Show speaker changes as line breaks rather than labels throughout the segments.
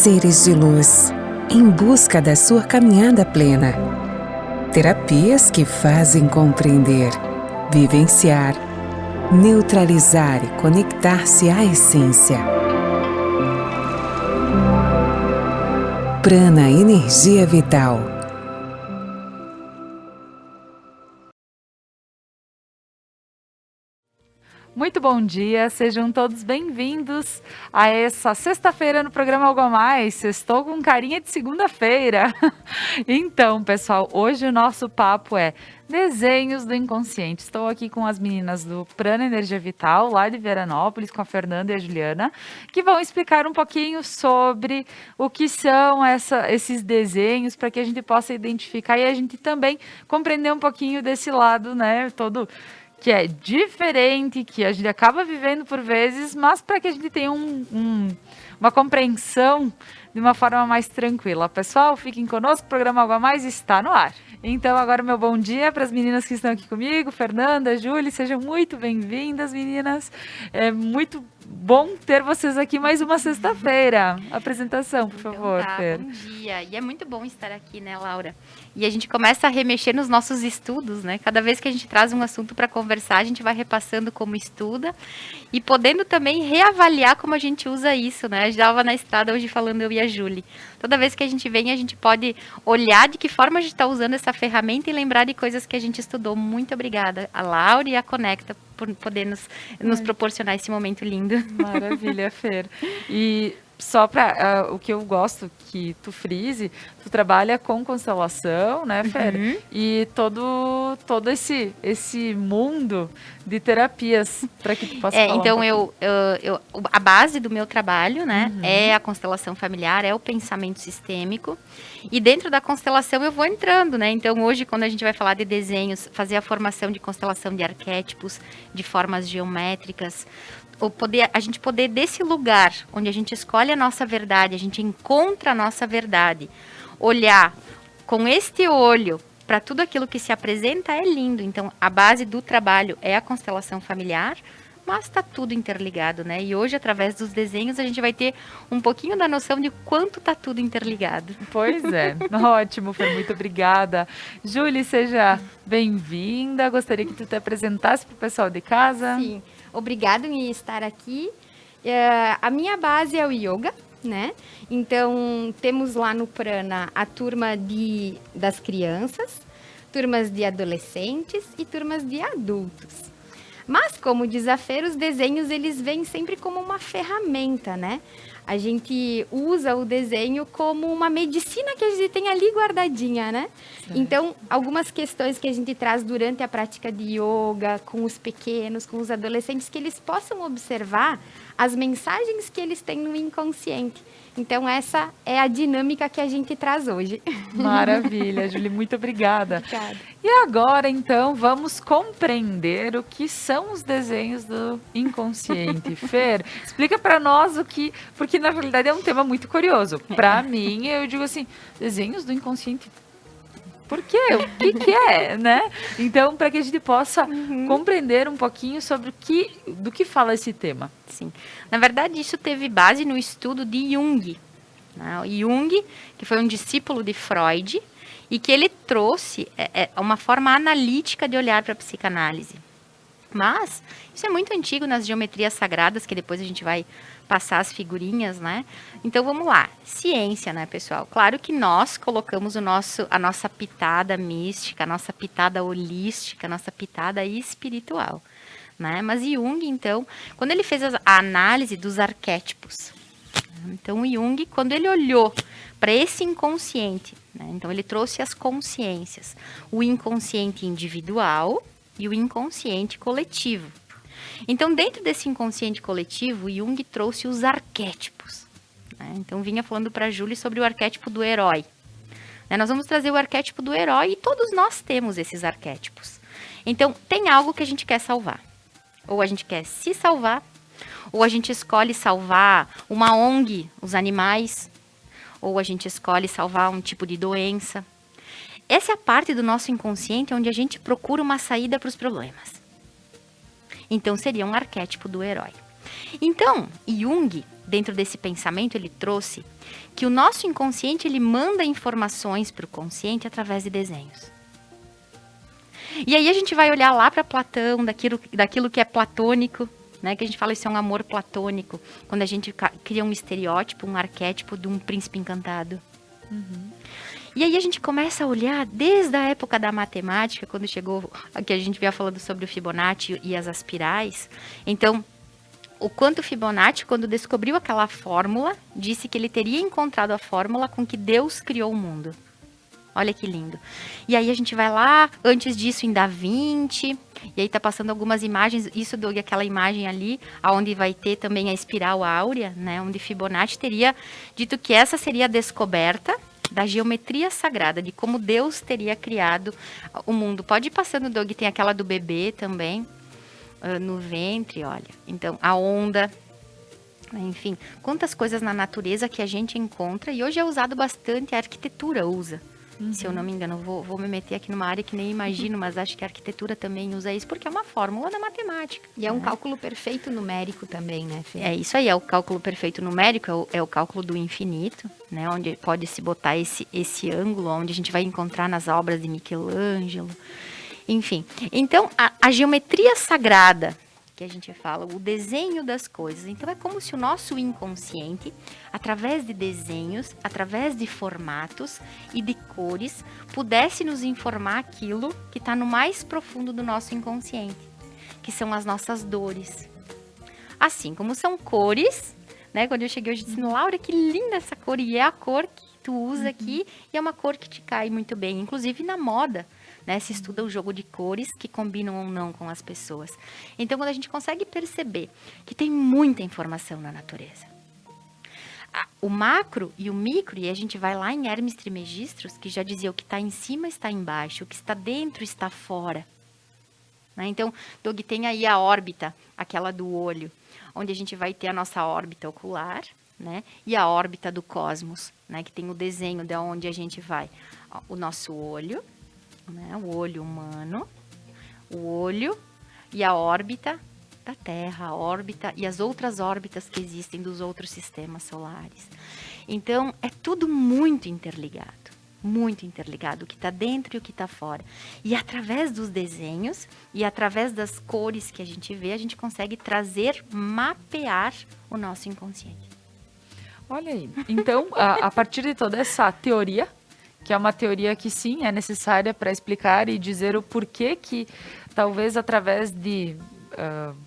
seres de luz, em busca da sua caminhada plena. Terapias que fazem compreender, vivenciar, neutralizar e conectar-se à essência. Prana Energia Vital.
Muito bom dia, sejam todos bem-vindos a essa sexta-feira no programa Algo a Mais. Estou com carinha de segunda-feira. Então, pessoal, hoje o nosso papo é desenhos do inconsciente. Estou aqui com as meninas do Prana Energia Vital, lá de Veranópolis, com a Fernanda e a Juliana, que vão explicar um pouquinho sobre o que são esses desenhos, para que a gente possa identificar e a gente também compreender um pouquinho desse lado, né, todo que é diferente, que a gente acaba vivendo por vezes, mas para que a gente tenha uma compreensão de uma forma mais tranquila. Pessoal, fiquem conosco, o programa Algo a Mais está no ar. Então, agora meu bom dia para as meninas que estão aqui comigo, Fernanda, Júlia, sejam muito bem-vindas, meninas. É muito bom ter vocês aqui mais uma sexta-feira. Apresentação, por favor, Fer.
Bom dia. E é muito bom estar aqui, né, Laura? E a gente começa a remexer nos nossos estudos, né? Cada vez que a gente traz um assunto para conversar, a gente vai repassando como estuda e podendo também reavaliar como a gente usa isso, né? A gente estava na estrada hoje falando, eu e a Júlia. Toda vez que a gente vem, a gente pode olhar de que forma a gente está usando essa ferramenta e lembrar de coisas que a gente estudou. Muito obrigada a Laura e a Conecta por poder nos proporcionar esse momento lindo.
Maravilha, Fer. E só para o que eu gosto que tu frise, tu trabalha com constelação, né, Fer? Uhum. E todo esse mundo de terapias para que tu possa falar
então
um
a base do meu trabalho, né, é a constelação familiar, é o pensamento sistêmico. E dentro da constelação eu vou entrando, né? Então hoje, quando a gente vai falar de desenhos, fazer a formação de constelação de arquétipos, de formas geométricas, a gente poder desse lugar onde a gente escolhe a nossa verdade, a gente encontra a nossa verdade, olhar com este olho para tudo aquilo que se apresenta é lindo. Então a base do trabalho é a constelação familiar, mas está tudo interligado, né? E hoje, através dos desenhos, a gente vai ter um pouquinho da noção de quanto está tudo interligado.
Pois é. Ótimo, Fer, muito obrigada. Júlia, seja bem-vinda. Gostaria que tu te apresentasse para o pessoal de casa.
Sim, obrigada em estar aqui. A minha base é o yoga, né? Então, temos lá no Prana a turma das crianças, turmas de adolescentes e turmas de adultos. Mas, como diz a Fer, os desenhos, eles vêm sempre como uma ferramenta, né? A gente usa o desenho como uma medicina que a gente tem ali guardadinha, né? Certo. Então, algumas questões que a gente traz durante a prática de yoga, com os pequenos, com os adolescentes, que eles possam observar as mensagens que eles têm no inconsciente. Então, essa é a dinâmica que a gente traz hoje.
Maravilha, Júlia, muito obrigada.
Obrigada.
E agora, então, vamos compreender o que são os desenhos do inconsciente. Fer, explica para nós porque na realidade é um tema muito curioso. Para mim, eu digo assim, desenhos do inconsciente. Por quê? O que é, né? Então, para que a gente possa compreender um pouquinho sobre do que fala esse tema.
Sim. Na verdade, isso teve base no estudo de Jung. Né? O Jung, que foi um discípulo de Freud, e que ele trouxe uma forma analítica de olhar para a psicanálise. Mas isso é muito antigo nas geometrias sagradas, que depois a gente vai passar as figurinhas, né? Então vamos lá, ciência, né, pessoal? Claro que nós colocamos a nossa pitada mística, a nossa pitada holística, a nossa pitada espiritual, né? Mas Jung, então, quando ele fez a análise dos arquétipos, então o Jung, quando ele olhou para esse inconsciente, né, então ele trouxe as consciências, o inconsciente individual e o inconsciente coletivo. Então, dentro desse inconsciente coletivo, Jung trouxe os arquétipos. Né? Então, vinha falando para a Júlia sobre o arquétipo do herói. Né? Nós vamos trazer o arquétipo do herói e todos nós temos esses arquétipos. Então, tem algo que a gente quer salvar. Ou a gente quer se salvar, ou a gente escolhe salvar uma ONG, os animais, ou a gente escolhe salvar um tipo de doença. Essa é a parte do nosso inconsciente onde a gente procura uma saída para os problemas. Então, seria um arquétipo do herói. Então, Jung, dentro desse pensamento, ele trouxe que o nosso inconsciente, ele manda informações para o consciente através de desenhos. E aí a gente vai olhar lá para Platão, daquilo que é platônico, né? Que a gente fala isso é um amor platônico, quando a gente cria um estereótipo, um arquétipo de um príncipe encantado. E aí a gente começa a olhar desde a época da matemática, quando chegou, aqui a gente vinha falando sobre o Fibonacci e as aspirais. Então, o quanto Fibonacci, quando descobriu aquela fórmula, disse que ele teria encontrado a fórmula com que Deus criou o mundo. Olha que lindo. E aí a gente vai lá, antes disso em Da Vinci, e aí tá passando algumas imagens, isso do aquela imagem ali, onde vai ter também a espiral áurea, né, onde Fibonacci teria dito que essa seria a descoberta da geometria sagrada, de como Deus teria criado o mundo. Pode ir passando, Doug, tem aquela do bebê também, no ventre, olha. Então, a onda, enfim, quantas coisas na natureza que a gente encontra, e hoje é usado bastante, a arquitetura usa. Se eu não me engano, vou me meter aqui numa área que nem imagino, mas acho que a arquitetura também usa isso, porque é uma fórmula da matemática.
E é um cálculo perfeito numérico também, né, Fê?
É isso aí, é o cálculo perfeito numérico, é o cálculo do infinito, né, onde pode se botar esse ângulo, onde a gente vai encontrar nas obras de Michelangelo, enfim. Então, a geometria sagrada, que a gente fala, o desenho das coisas. Então, é como se o nosso inconsciente, através de desenhos, através de formatos e de cores, pudesse nos informar aquilo que está no mais profundo do nosso inconsciente, que são as nossas dores. Assim como são cores, né? Quando eu cheguei hoje, eu disse, Laura, que linda essa cor, e é a cor que tu usa aqui, e é uma cor que te cai muito bem, inclusive na moda. Né, se estuda o jogo de cores que combinam ou não com as pessoas. Então, quando a gente consegue perceber que tem muita informação na natureza, o macro e o micro, e a gente vai lá em Hermes Trismegistus, que já dizia o que está em cima está embaixo, o que está dentro está fora. Né? Então, Doug, tem aí a órbita, aquela do olho, onde a gente vai ter a nossa órbita ocular, né, e a órbita do cosmos, né, que tem o desenho de onde a gente vai. O nosso olho, né, o olho humano, o olho e a órbita da Terra, a órbita e as outras órbitas que existem dos outros sistemas solares. Então, é tudo muito interligado, o que está dentro e o que está fora. E através dos desenhos e através das cores que a gente vê, a gente consegue trazer, mapear o nosso inconsciente.
Olha aí. Então, a partir de toda essa teoria, que é uma teoria que sim, é necessária para explicar e dizer o porquê que talvez através de,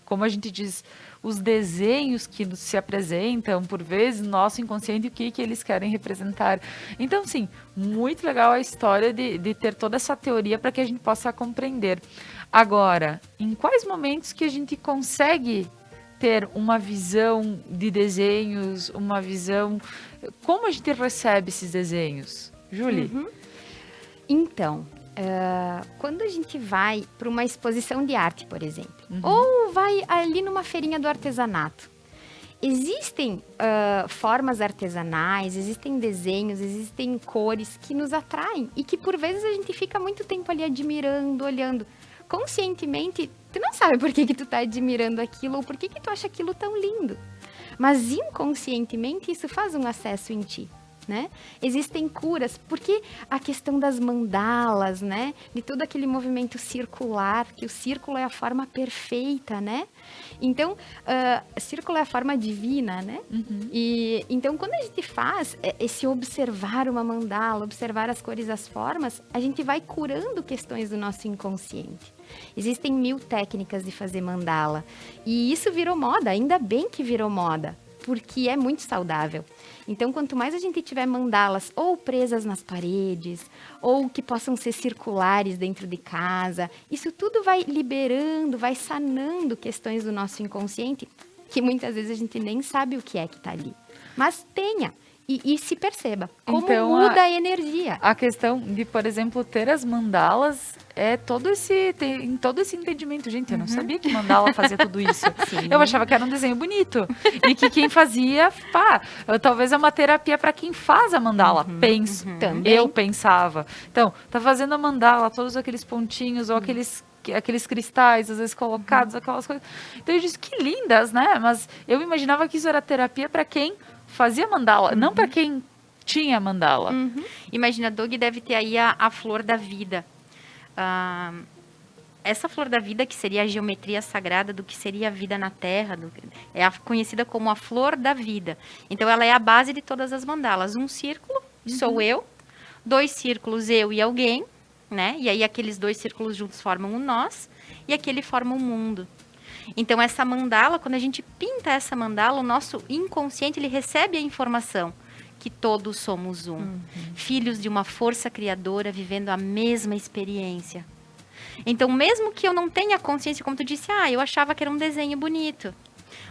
como a gente diz, os desenhos que se apresentam por vezes no nosso inconsciente, o que eles querem representar. Então sim, muito legal a história de ter toda essa teoria para que a gente possa compreender. Agora, em quais momentos que a gente consegue ter uma visão de desenhos, uma visão... Como a gente recebe esses desenhos? Julie?
Então, quando a gente vai para uma exposição de arte, por exemplo, ou vai ali numa feirinha do artesanato, existem formas artesanais, existem desenhos, existem cores que nos atraem e que por vezes a gente fica muito tempo ali admirando, olhando. Conscientemente, tu não sabe por que tu tá admirando aquilo ou por que tu acha aquilo tão lindo. Mas inconscientemente isso faz um acesso em ti. Né? Existem curas, porque a questão das mandalas, né? De todo aquele movimento circular, que o círculo é a forma perfeita, né? Então, círculo é a forma divina, né? E então, quando a gente faz esse observar uma mandala, observar as cores e as formas, a gente vai curando questões do nosso inconsciente. Existem 1000 técnicas de fazer mandala, e isso virou moda, ainda bem que virou moda, porque é muito saudável. Então, quanto mais a gente tiver mandalas ou presas nas paredes, ou que possam ser circulares dentro de casa, isso tudo vai liberando, vai sanando questões do nosso inconsciente, que muitas vezes a gente nem sabe o que é que está ali. Mas tenha. E se perceba como então, muda a energia.
A questão de, por exemplo, ter as mandalas tem todo esse entendimento. Gente, eu não sabia que mandala fazia tudo isso. Sim. Eu achava que era um desenho bonito. E que quem fazia, talvez é uma terapia para quem faz a mandala. Penso.
Também.
Eu pensava. Então, tá fazendo a mandala, todos aqueles pontinhos ou aqueles aqueles cristais, às vezes colocados, aquelas coisas. Então eu disse, que lindas, né? Mas eu imaginava que isso era terapia para quem fazia mandala, não para quem tinha mandala.
Imagina, Doug deve ter aí a flor da vida. Essa flor da vida, que seria a geometria sagrada do que seria a vida na Terra, conhecida como a flor da vida. Então, ela é a base de todas as mandalas. Um círculo, sou eu. 2 círculos, eu e alguém, né? E aí, aqueles 2 círculos juntos formam o nós. E aquele forma o mundo. Então, essa mandala, quando a gente pinta essa mandala, o nosso inconsciente, ele recebe a informação que todos somos um. Filhos de uma força criadora, vivendo a mesma experiência. Então, mesmo que eu não tenha consciência, como tu disse, eu achava que era um desenho bonito.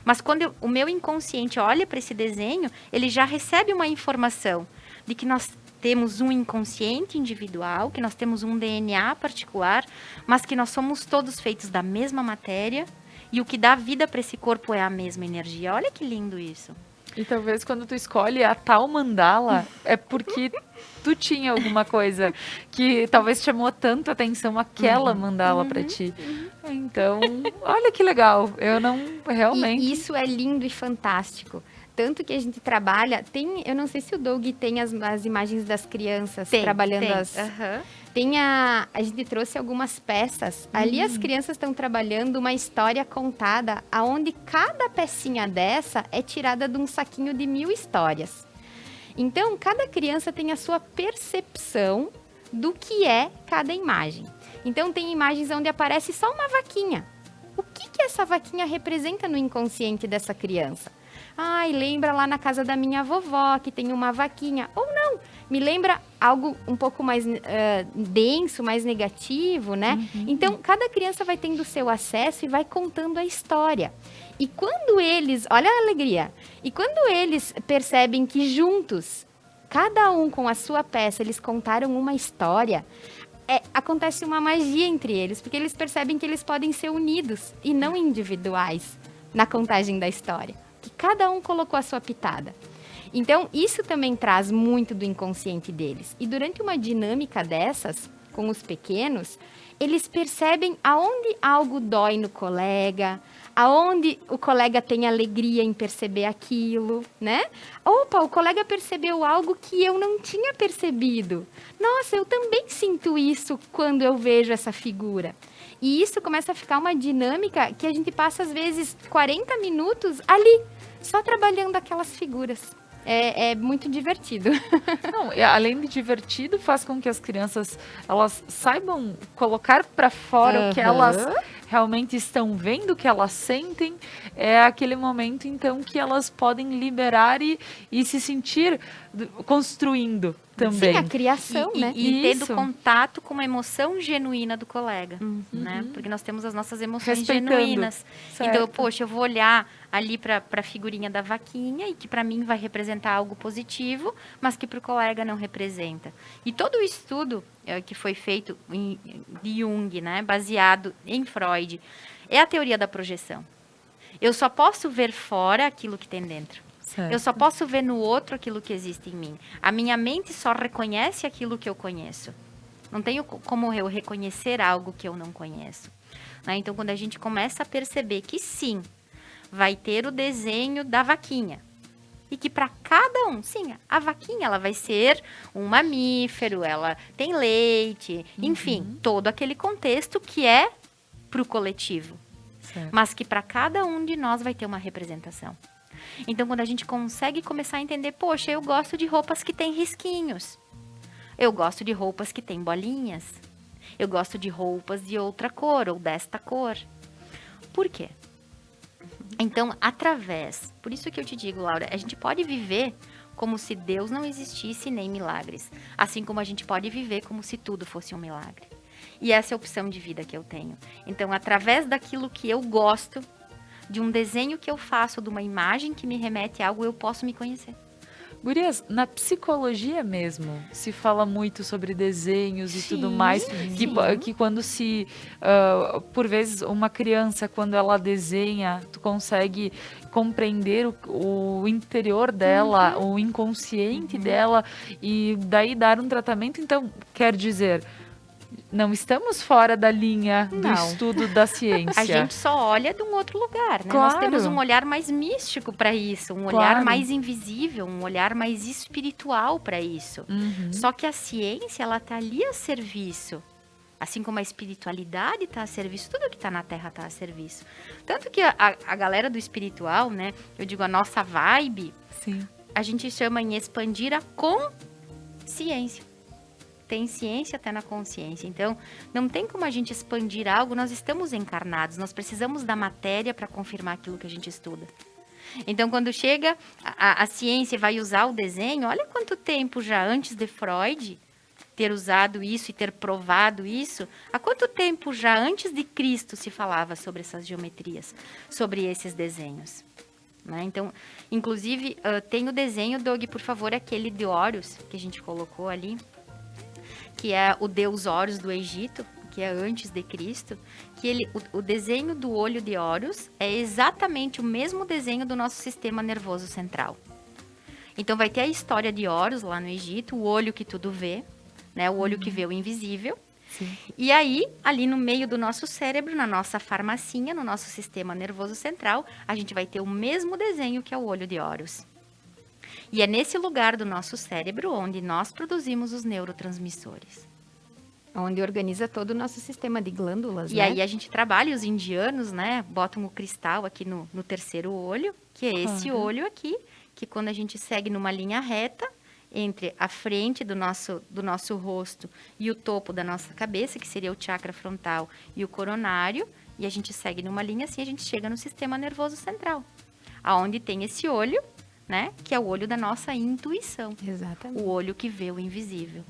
Mas quando o meu inconsciente olha para esse desenho, ele já recebe uma informação de que nós temos um inconsciente individual, que nós temos um DNA particular, mas que nós somos todos feitos da mesma matéria e o que dá vida para esse corpo é a mesma energia. Olha que lindo isso.
E talvez quando tu escolhe a tal mandala, é porque tu tinha alguma coisa que talvez chamou tanto a atenção aquela mandala para ti. Então, olha que legal. Eu não realmente...
E isso é lindo e fantástico. Tanto que a gente trabalha... eu não sei se o Doug tem as imagens das crianças trabalhando as... A gente trouxe algumas peças. Ali as crianças estão trabalhando uma história contada, onde cada pecinha dessa é tirada de um saquinho de 1000 histórias. Então, cada criança tem a sua percepção do que é cada imagem. Então, tem imagens onde aparece só uma vaquinha. O que essa vaquinha representa no inconsciente dessa criança? Lembra lá na casa da minha vovó, que tem uma vaquinha. Ou não, me lembra algo um pouco mais denso, mais negativo, né? Então, cada criança vai tendo o seu acesso e vai contando a história. E quando eles... Olha a alegria. E quando eles percebem que juntos, cada um com a sua peça, eles contaram uma história, acontece uma magia entre eles, porque eles percebem que eles podem ser unidos e não individuais na contagem da história. Que cada um colocou a sua pitada. Então, isso também traz muito do inconsciente deles. E durante uma dinâmica dessas, com os pequenos, eles percebem aonde algo dói no colega, aonde o colega tem alegria em perceber aquilo, né? Opa, o colega percebeu algo que eu não tinha percebido. Nossa, eu também sinto isso quando eu vejo essa figura. E isso começa a ficar uma dinâmica que a gente passa, às vezes, 40 minutos ali, só trabalhando aquelas figuras. É muito divertido.
Não, além de divertido, faz com que as crianças elas saibam colocar para fora o que elas realmente estão vendo, o que elas sentem. É aquele momento, então, que elas podem liberar e se sentir construindo também.
Sim, a criação, né?
E tendo contato com uma emoção genuína do colega, né? Porque nós temos as nossas emoções genuínas.
Certo.
Então, poxa, eu vou olhar ali para a figurinha da vaquinha e que para mim vai representar algo positivo, mas que para o colega não representa. E todo o estudo que foi feito de Jung, né, baseado em Freud, é a teoria da projeção. Eu só posso ver fora aquilo que tem dentro.
Certo.
Eu só posso ver no outro aquilo que existe em mim. A minha mente só reconhece aquilo que eu conheço. Não tenho como eu reconhecer algo que eu não conheço. Né? Então, quando a gente começa a perceber que sim, vai ter o desenho da vaquinha. E que para cada um, sim, a vaquinha ela vai ser um mamífero, ela tem leite, enfim, todo aquele contexto que é para o coletivo.
Certo.
Mas que para cada um de nós vai ter uma representação. Então, quando a gente consegue começar a entender, poxa, eu gosto de roupas que têm risquinhos. Eu gosto de roupas que têm bolinhas. Eu gosto de roupas de outra cor ou desta cor. Por quê? Então, por isso que eu te digo, Laura, a gente pode viver como se Deus não existisse nem milagres. Assim como a gente pode viver como se tudo fosse um milagre. E essa é a opção de vida que eu tenho. Então, através daquilo que eu gosto, de um desenho que eu faço, de uma imagem que me remete a algo, eu posso me conhecer.
Gurias, na psicologia mesmo, se fala muito sobre desenhos e tudo mais, que quando por vezes, uma criança, quando ela desenha, tu consegue compreender o interior dela, o inconsciente dela, e daí dar um tratamento. Então, quer dizer, não estamos fora da linha do
Não.
estudo da ciência.
A gente só olha de um outro lugar, né?
Claro.
Nós temos um olhar mais místico para isso, um
Claro.
olhar mais invisível, um olhar mais espiritual para isso.
Uhum.
Só que a ciência, ela tá ali a serviço. Assim como a espiritualidade está a serviço, tudo que está na Terra está a serviço. Tanto que a galera do espiritual, né? Eu digo, a nossa vibe,
Sim.
a gente chama em expandir a consciência. Tem ciência até na consciência. Então, não tem como a gente expandir algo, nós estamos encarnados, nós precisamos da matéria para confirmar aquilo que a gente estuda. Então, quando chega a ciência e vai usar o desenho, olha quanto tempo já antes de Freud ter usado isso e ter provado isso, há quanto tempo já antes de Cristo se falava sobre essas geometrias, sobre esses desenhos. Né? Então, inclusive, tem o desenho, Doug, por favor, aquele de Horus, que a gente colocou ali, que é o deus Horus do Egito, que é antes de Cristo, que o desenho do olho de Horus é exatamente o mesmo desenho do nosso sistema nervoso central. Então, vai ter a história de Horus lá no Egito, o olho que tudo vê, né? O olho que vê o invisível.
Sim.
E aí, ali no meio do nosso cérebro, na nossa farmacinha, no nosso sistema nervoso central, a gente vai ter o mesmo desenho que é o olho de Horus. E é nesse lugar do nosso cérebro onde nós produzimos os neurotransmissores.
Onde organiza todo o nosso sistema de glândulas,
E
né?
aí a gente trabalha, os indianos, né, botam o cristal aqui no terceiro olho, que é esse olho aqui, que quando a gente segue numa linha reta, entre a frente do nosso rosto e o topo da nossa cabeça, que seria o chakra frontal e o coronário, e a gente segue numa linha assim, a gente chega no sistema nervoso central, aonde tem esse olho, né, que é o olho da nossa intuição,
Exatamente.
o olho que vê o invisível,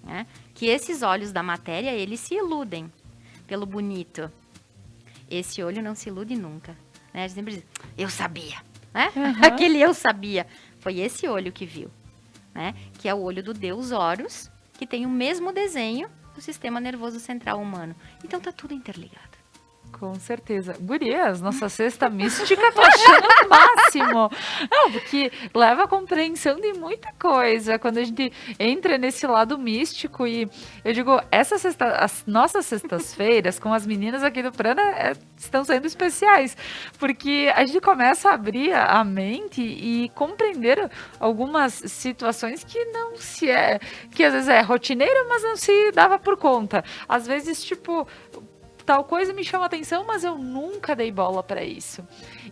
né? Que esses olhos da matéria, eles se iludem pelo bonito. Esse olho não se ilude nunca, né? A gente sempre diz, eu sabia, né? Aquele eu sabia, foi esse olho que viu. Né? Que é o olho do deus Horus, que tem o mesmo desenho do sistema nervoso central humano. Então tá tudo interligado.
Com certeza. Gurias, nossa cesta mística, tô achando o máximo. Não, porque leva a compreensão de muita coisa. Quando a gente entra nesse lado místico e eu digo, as nossas sextas-feiras com as meninas aqui do Prana estão sendo especiais. Porque a gente começa a abrir a mente e compreender algumas situações que que às vezes é rotineira, mas não se dava por conta. Às vezes, tipo, tal coisa me chama atenção, mas eu nunca dei bola para isso.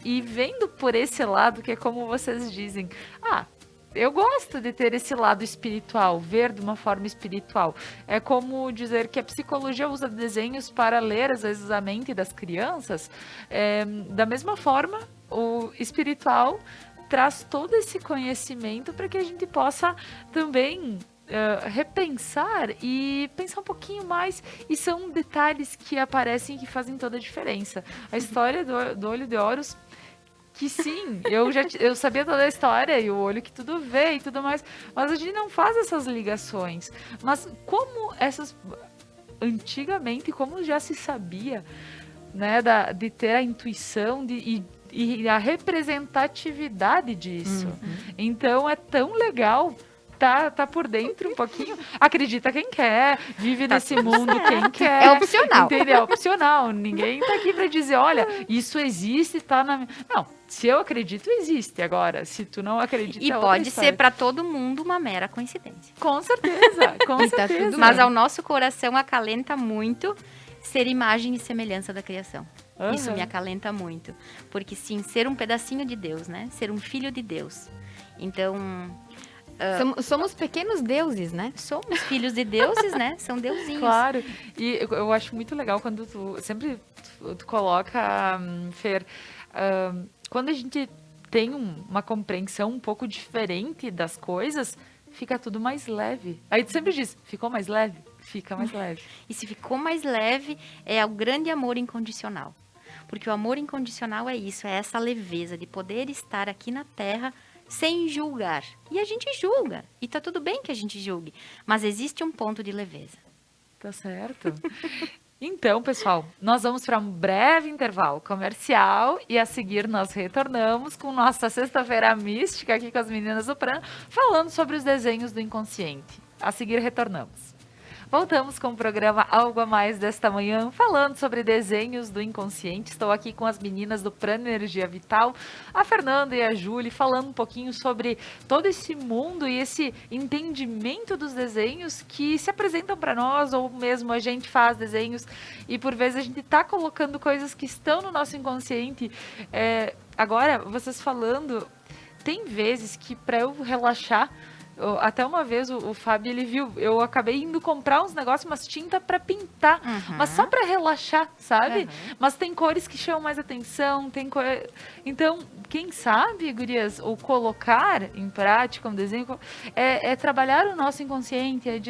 E vendo por esse lado, que é como vocês dizem, eu gosto de ter esse lado espiritual, ver de uma forma espiritual. É como dizer que a psicologia usa desenhos para ler, às vezes, a mente das crianças. Da mesma forma, o espiritual traz todo esse conhecimento para que a gente possa também repensar e pensar um pouquinho mais, e são detalhes que aparecem e que fazem toda a diferença. A história do olho de Horus, que sim, eu sabia toda a história e o olho que tudo vê e tudo mais, mas a gente não faz essas ligações. Mas como antigamente, como já se sabia, né, de ter a intuição e a representatividade disso. Então é tão legal tá por dentro um pouquinho. Acredita quem quer, vive nesse mundo quem quer.
É opcional.
Entendeu? É opcional. Ninguém tá aqui para dizer, olha, isso existe, tá na... Não, se eu acredito, existe. Agora, se tu não acredita,
E
é outra
pode
história.
ser para todo mundo uma mera coincidência.
Com certeza, com
E tá
certeza.
tudo
Mas
bem.
ao nosso coração acalenta muito ser imagem e semelhança da criação. Isso me acalenta muito. Porque sim, ser um pedacinho de Deus, né? Ser um filho de Deus. Então,
Somos pequenos deuses, né?
somos filhos de deuses, né? São deusinhos.
Claro, e eu acho muito legal quando tu coloca, Fer, quando a gente tem uma compreensão um pouco diferente das coisas, fica tudo mais leve. Aí tu sempre diz, ficou mais leve? Fica mais leve.
E se ficou mais leve, é o grande amor incondicional. Porque o amor incondicional é isso, é essa leveza de poder estar aqui na Terra sem julgar. E a gente julga, e tá tudo bem que a gente julgue, mas existe um ponto de leveza.
Tá certo. Então, pessoal, nós vamos para um breve intervalo comercial e a seguir nós retornamos com nossa sexta-feira mística aqui com as meninas do Prana, falando sobre os desenhos do inconsciente. A seguir retornamos. Voltamos com o programa Algo a Mais desta manhã, falando sobre desenhos do inconsciente. Estou aqui com as meninas do Prana Energia Vital, a Fernanda e a Júlia, falando um pouquinho sobre todo esse mundo e esse entendimento dos desenhos que se apresentam para nós, ou mesmo a gente faz desenhos e por vezes a gente está colocando coisas que estão no nosso inconsciente. Agora, vocês falando, tem vezes que para eu relaxar, até uma vez o Fábio, ele viu, eu acabei indo comprar uns negócios, umas tinta para pintar, mas só para relaxar, sabe? Mas tem cores que chamam mais atenção, então, quem sabe, gurias, ou colocar em prática um desenho, é trabalhar o nosso inconsciente, é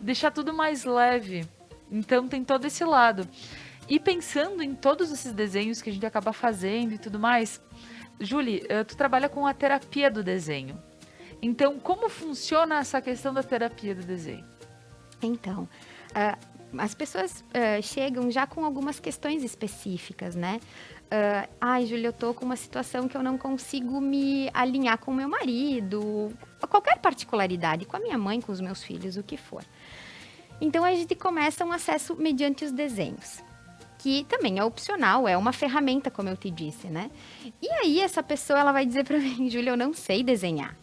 deixar tudo mais leve. Então tem todo esse lado. E pensando em todos esses desenhos que a gente acaba fazendo e tudo mais, Julie, tu trabalha com a terapia do desenho. Então, como funciona essa questão da terapia do desenho?
Então, as pessoas chegam já com algumas questões específicas, né? Júlia, eu tô com uma situação que eu não consigo me alinhar com o meu marido, qualquer particularidade, com a minha mãe, com os meus filhos, o que for. Então, a gente começa um acesso mediante os desenhos, que também é opcional, é uma ferramenta, como eu te disse, né? E aí, essa pessoa, ela vai dizer para mim, Júlia, eu não sei desenhar.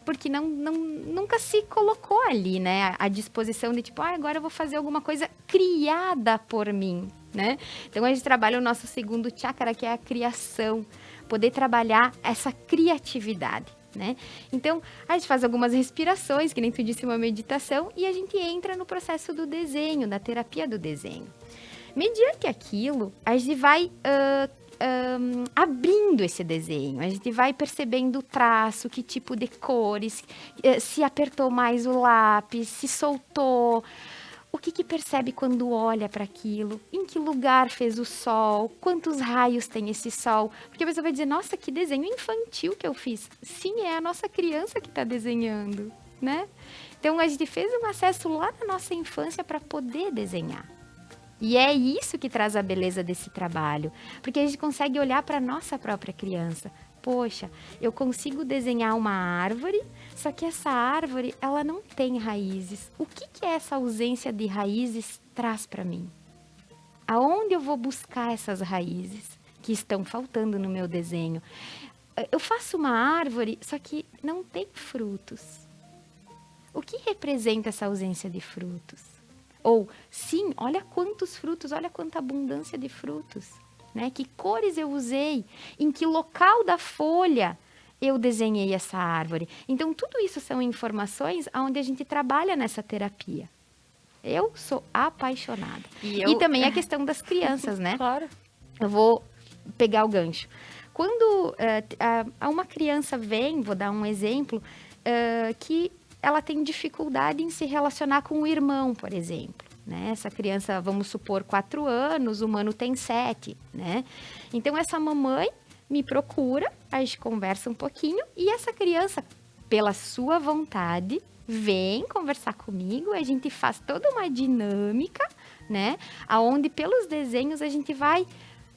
Porque nunca se colocou ali, né, à disposição de tipo, agora eu vou fazer alguma coisa criada por mim, né? Então, a gente trabalha o nosso segundo chakra, que é a criação, poder trabalhar essa criatividade, né? Então, a gente faz algumas respirações, que nem tu disse, uma meditação, e a gente entra no processo do desenho, da terapia do desenho. Mediante aquilo, a gente vai abrindo esse desenho, a gente vai percebendo o traço, que tipo de cores, se apertou mais o lápis, se soltou, o que percebe quando olha para aquilo, em que lugar fez o sol, quantos raios tem esse sol, porque a pessoa vai dizer, nossa, que desenho infantil que eu fiz. Sim, é a nossa criança que está desenhando, né? Então, a gente fez um acesso lá na nossa infância para poder desenhar. E é isso que traz a beleza desse trabalho, porque a gente consegue olhar para a nossa própria criança. Poxa, eu consigo desenhar uma árvore, só que essa árvore, ela não tem raízes. O que essa ausência de raízes traz para mim? Aonde eu vou buscar essas raízes que estão faltando no meu desenho? Eu faço uma árvore, só que não tem frutos. O que representa essa ausência de frutos? Ou, sim, olha quantos frutos, olha quanta abundância de frutos, né? Que cores eu usei, em que local da folha eu desenhei essa árvore. Então, tudo isso são informações onde a gente trabalha nessa terapia. Eu sou apaixonada. E também a questão das crianças, né?
Claro.
Eu vou pegar o gancho. Quando uma criança vem, vou dar um exemplo, que ela tem dificuldade em se relacionar com o irmão, por exemplo, né? Essa criança, vamos supor, 4 anos, o Mano tem 7, né? Então, essa mamãe me procura, a gente conversa um pouquinho, e essa criança, pela sua vontade, vem conversar comigo, a gente faz toda uma dinâmica, né? Aonde, pelos desenhos, a gente vai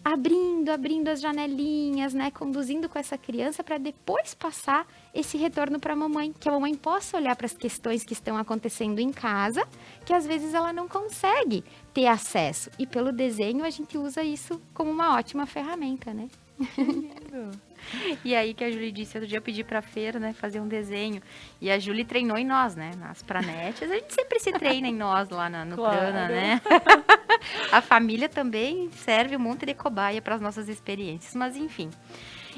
abrindo as janelinhas, né, conduzindo com essa criança para depois passar esse retorno para a mamãe, que a mamãe possa olhar para as questões que estão acontecendo em casa, que às vezes ela não consegue ter acesso. E pelo desenho a gente usa isso como uma ótima ferramenta, né?
E aí que a Júlia disse, outro dia eu pedi pra Fer, né, fazer um desenho. E a Júlia treinou em nós, né, nas pranetes. A gente sempre se treina em nós lá no
Claro.
Prana, né? A família também serve um monte de cobaia para as nossas experiências, mas enfim.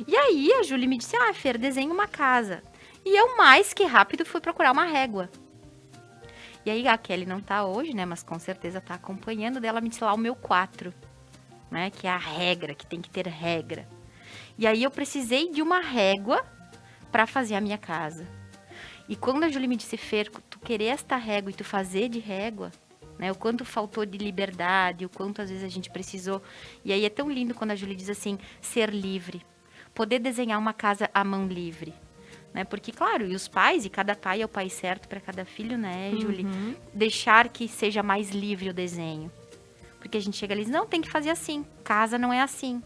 E aí a Júlia me disse, Fer, desenha uma casa. E eu, mais que rápido, fui procurar uma régua. E aí a Kelly não tá hoje, né, mas com certeza tá acompanhando dela, me disse lá o meu 4, né, que é a regra, que tem que ter regra. E aí eu precisei de uma régua para fazer a minha casa. E quando a Júlia me disse, Fer, tu querer esta régua e tu fazer de régua, né, o quanto faltou de liberdade, o quanto às vezes a gente precisou. E aí é tão lindo quando a Júlia diz assim, ser livre. Poder desenhar uma casa à mão livre. Né? Porque, claro, e os pais, e cada pai é o pai certo para cada filho, né, Júlia? Deixar que seja mais livre o desenho. Porque a gente chega ali e diz, não, tem que fazer assim. Casa não é assim.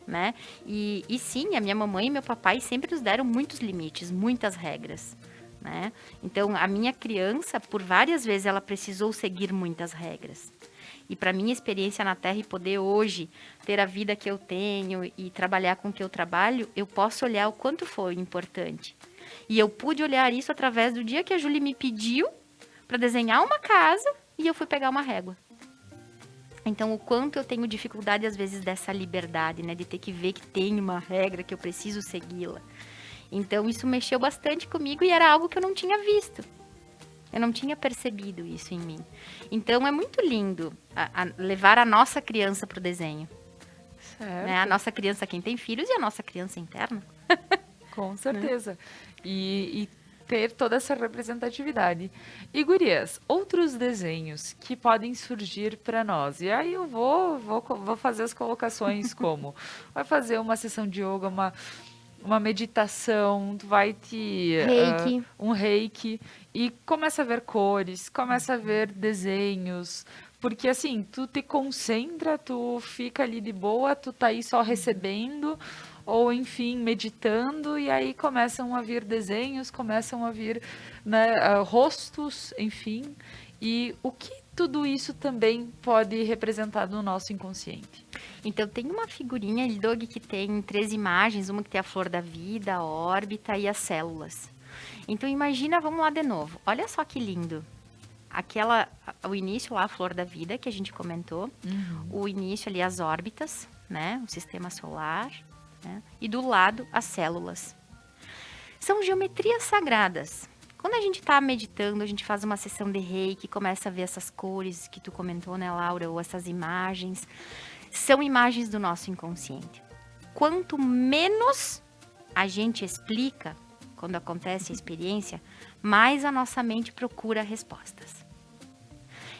Né? E sim, a minha mamãe e meu papai sempre nos deram muitos limites, muitas regras. né? Então, a minha criança, por várias vezes, ela precisou seguir muitas regras. E para minha experiência na Terra e poder hoje ter a vida que eu tenho e trabalhar com o que eu trabalho, eu posso olhar o quanto foi importante. E eu pude olhar isso através do dia que a Júlia me pediu para desenhar uma casa e eu fui pegar uma régua. Então, o quanto eu tenho dificuldade, às vezes, dessa liberdade, né? De ter que ver que tem uma regra, que eu preciso segui-la. Então, isso mexeu bastante comigo e era algo que eu não tinha visto. Eu não tinha percebido isso em mim. Então, é muito lindo levar a nossa criança para o desenho.
Certo.
Né? A nossa criança, quem tem filhos, e a nossa criança interna.
Com certeza. E ter toda essa representatividade. E, gurias, outros desenhos que podem surgir para nós. E aí eu vou fazer as colocações como vai fazer uma sessão de yoga, uma meditação, tu vai te
Reiki.
um reiki e começa a ver cores, começa a ver desenhos, porque assim, tu te concentra, tu fica ali de boa, tu tá aí só recebendo ou enfim, meditando e aí começam a vir desenhos, começam a vir, né, rostos, enfim. E o que tudo isso também pode representar no nosso inconsciente?
Então, tem uma figurinha de Doug que tem 3 imagens, uma que tem a flor da vida, a órbita e as células. Então, imagina, vamos lá de novo. Olha só que lindo. O início lá, a flor da vida, que a gente comentou. O início ali, as órbitas, né? O sistema solar. Né? E do lado, as células. São geometrias sagradas. Quando a gente está meditando, a gente faz uma sessão de reiki, começa a ver essas cores que tu comentou, né, Laura? Ou essas imagens. São imagens do nosso inconsciente. Quanto menos a gente explica, quando acontece a experiência, mais a nossa mente procura respostas.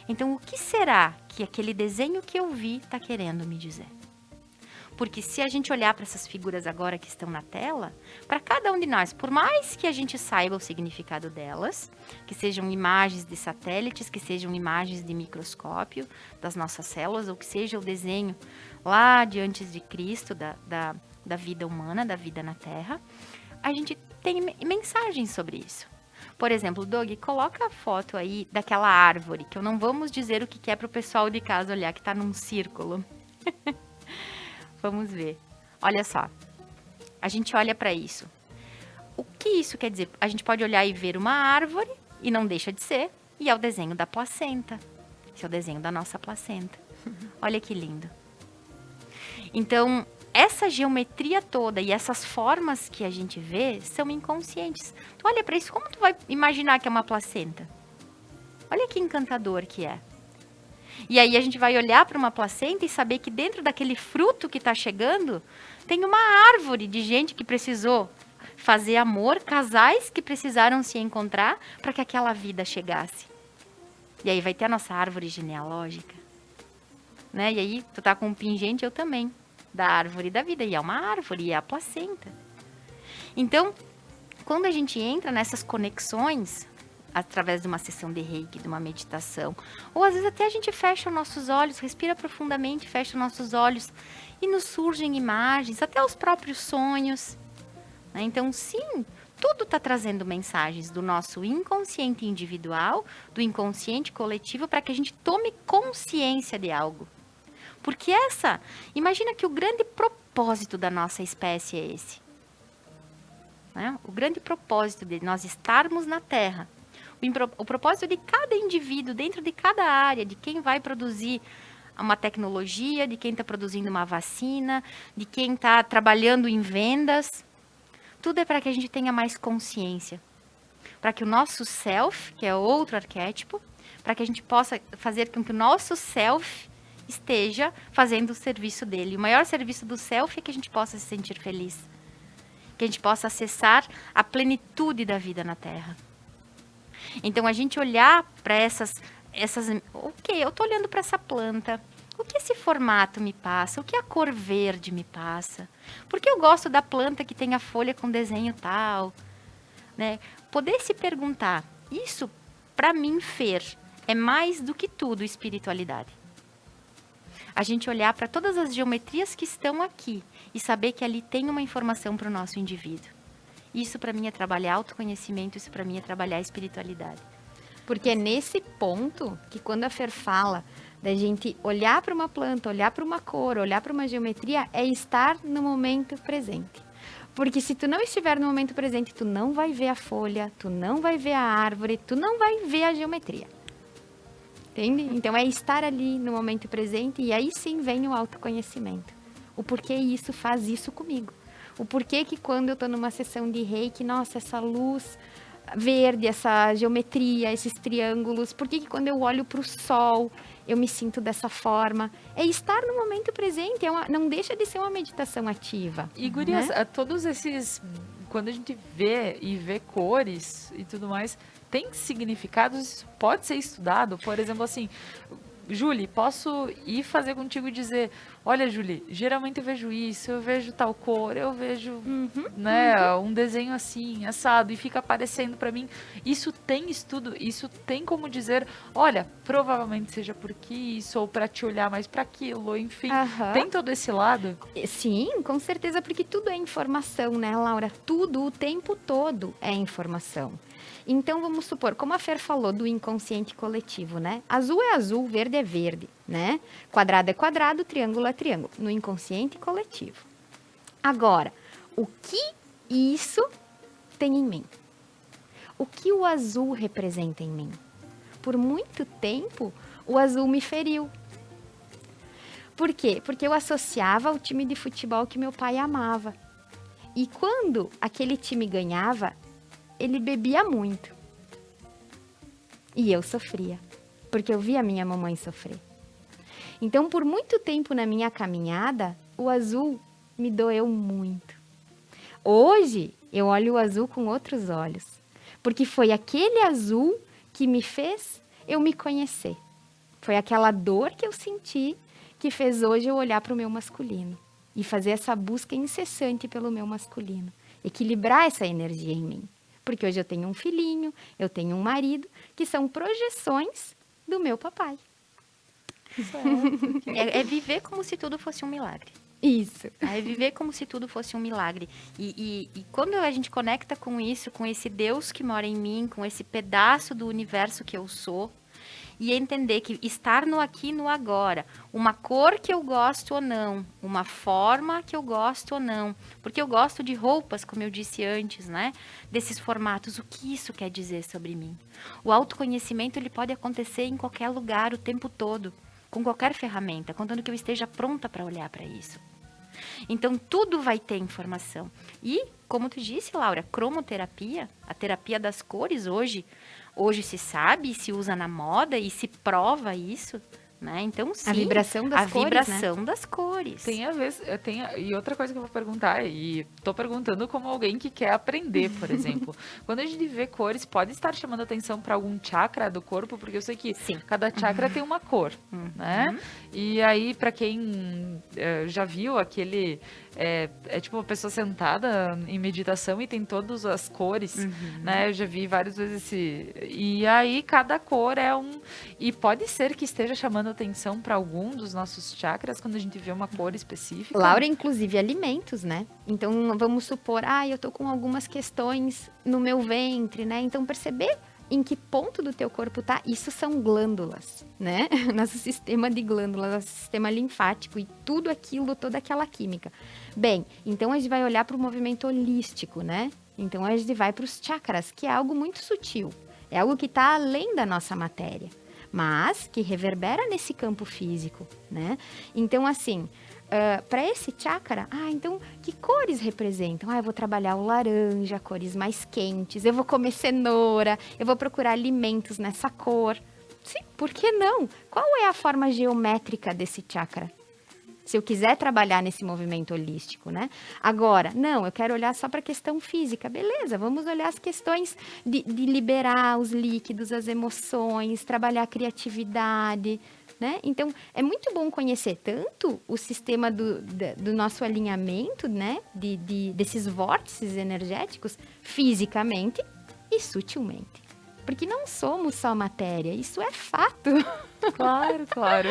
Então, o que será que aquele desenho que eu vi está querendo me dizer? Porque se a gente olhar para essas figuras agora que estão na tela, para cada um de nós, por mais que a gente saiba o significado delas, que sejam imagens de satélites, que sejam imagens de microscópio das nossas células, ou que seja o desenho lá de antes de Cristo, da vida humana, da vida na Terra, a gente tem mensagens sobre isso. Por exemplo, Doug, coloca a foto aí daquela árvore, que eu não vamos dizer o que é para o pessoal de casa olhar, que está num círculo. Vamos ver. Olha só. A gente olha para isso. O que isso quer dizer? A gente pode olhar e ver uma árvore, e não deixa de ser, e é o desenho da placenta. Esse é o desenho da nossa placenta. Olha que lindo. Então, essa geometria toda e essas formas que a gente vê são inconscientes. Tu olha para isso, como tu vai imaginar que é uma placenta? Olha que encantador que é. E aí a gente vai olhar para uma placenta e saber que dentro daquele fruto que está chegando, tem uma árvore de gente que precisou fazer amor, casais que precisaram se encontrar para que aquela vida chegasse. E aí vai ter a nossa árvore genealógica. Né? E aí tu tá com um pingente, eu também, da árvore da vida. E é uma árvore, é a placenta. Então, quando a gente entra nessas conexões, através de uma sessão de reiki, de uma meditação, ou às vezes até a gente fecha os nossos olhos, respira profundamente, fecha os nossos olhos e nos surgem imagens, até os próprios sonhos. Né? Então, sim, tudo está trazendo mensagens do nosso inconsciente individual, do inconsciente coletivo, para que a gente tome consciência de algo. Porque imagina que o grande propósito da nossa espécie é esse. Né? O grande propósito de nós estarmos na Terra, o propósito de cada indivíduo, dentro de cada área, de quem vai produzir uma tecnologia, de quem está produzindo uma vacina, de quem está trabalhando em vendas, tudo é para que a gente tenha mais consciência. Para que o nosso self, que é outro arquétipo, para que a gente possa fazer com que o nosso self esteja fazendo o serviço dele. O maior serviço do self é que a gente possa se sentir feliz. Que a gente possa acessar a plenitude da vida na Terra. Então, a gente olhar para essas... Ok, eu estou olhando para essa planta. O que esse formato me passa? O que a cor verde me passa? Por que eu gosto da planta que tem a folha com desenho tal? Né? Poder se perguntar, isso, para mim, Fer, é mais do que tudo espiritualidade. A gente olhar para todas as geometrias que estão aqui e saber que ali tem uma informação para o nosso indivíduo. Isso para mim é trabalhar autoconhecimento, isso para mim é trabalhar espiritualidade.
Porque é nesse ponto que quando a Fer fala da gente olhar para uma planta, olhar para uma cor, olhar para uma geometria, é estar no momento presente. Porque se tu não estiver no momento presente, tu não vai ver a folha, tu não vai ver a árvore, tu não vai ver a geometria. Entende? Então é estar ali no momento presente e aí sim vem o autoconhecimento. O porquê isso faz isso comigo. O porquê que quando eu estou numa sessão de reiki, nossa, essa luz verde, essa geometria, esses triângulos, por que quando eu olho para o sol eu me sinto dessa forma? É estar no momento presente, não deixa de ser uma meditação ativa.
E gurias,
né?
todos esses, quando a gente vê cores e tudo mais, tem significados, isso pode ser estudado, por exemplo, assim, Julie, posso ir fazer contigo e dizer, olha, Julie, geralmente eu vejo isso, eu vejo tal cor, eu vejo, né, um desenho assim, assado, e fica aparecendo pra mim. Isso tem estudo, isso tem como dizer, olha, provavelmente seja porque isso, ou pra te olhar mais pra aquilo, enfim.
Aham.
Tem todo esse lado?
Sim, com certeza, porque tudo é informação, né, Laura? Tudo, o tempo todo é informação. Então, vamos supor, como a Fer falou do inconsciente coletivo, né? Azul é azul, verde é verde, né? Quadrado é quadrado, triângulo é triângulo. No inconsciente coletivo. Agora, o que isso tem em mim? O que o azul representa em mim? Por muito tempo, o azul me feriu. Por quê? Porque eu associava ao time de futebol que meu pai amava. E quando aquele time ganhava, ele bebia muito. E eu sofria, porque eu via a minha mamãe sofrer. Então, por muito tempo na minha caminhada, o azul me doeu muito. Hoje, eu olho o azul com outros olhos, porque foi aquele azul que me fez eu me conhecer. Foi aquela dor que eu senti que fez hoje eu olhar para o meu masculino e fazer essa busca incessante pelo meu masculino, equilibrar essa energia em mim. Porque hoje eu tenho um filhinho, eu tenho um marido, que são projeções do meu papai.
É viver como se tudo fosse um milagre.
Isso.
É viver como se tudo fosse um milagre. E quando a gente conecta com isso, com esse Deus que mora em mim, com esse pedaço do universo que eu sou, e entender que estar no aqui e no agora, uma cor que eu gosto ou não, uma forma que eu gosto ou não, porque eu gosto de roupas, como eu disse antes, né? Desses formatos, o que isso quer dizer sobre mim? O autoconhecimento, ele pode acontecer em qualquer lugar, o tempo todo, com qualquer ferramenta, contando que eu esteja pronta para olhar para isso. Então, tudo vai ter informação. E, como tu disse, Laura, cromoterapia, a terapia das cores hoje se sabe, se usa na moda e se prova isso, né? Então, sim,
A vibração das cores,
vibração das cores.
E outra coisa que eu vou perguntar, e tô perguntando como alguém que quer aprender, por exemplo. Quando a gente vê cores, pode estar chamando atenção para algum chakra do corpo, porque eu sei que cada chakra tem uma cor, né? E aí, para quem já viu aquele... É tipo uma pessoa sentada em meditação e tem todas as cores, né? Eu já vi várias vezes esse... E aí, cada cor é um... E pode ser que esteja chamando atenção para algum dos nossos chakras quando a gente vê uma cor específica.
Laura, inclusive alimentos, né? Então, vamos supor, eu tô com algumas questões no meu ventre, né? Então, perceber em que ponto do teu corpo tá, isso são glândulas, né? Nosso sistema de glândulas, nosso sistema linfático e tudo aquilo, toda aquela química. Bem, então a gente vai olhar para o movimento holístico, né? Então a gente vai para os chakras, que é algo muito sutil, é algo que está além da nossa matéria, mas que reverbera nesse campo físico, né? Então, assim, para esse chakra, então que cores representam? Eu vou trabalhar o laranja, cores mais quentes, eu vou comer cenoura, eu vou procurar alimentos nessa cor. Sim, por que não? Qual é a forma geométrica desse chakra? Se eu quiser trabalhar nesse movimento holístico, né? Agora, não, eu quero olhar só para a questão física. Beleza, vamos olhar as questões de liberar os líquidos, as emoções, trabalhar a criatividade, né? Então, é muito bom conhecer tanto o sistema do nosso alinhamento, né? Desses vórtices energéticos, fisicamente e sutilmente. Porque não somos só matéria, isso é fato.
Claro.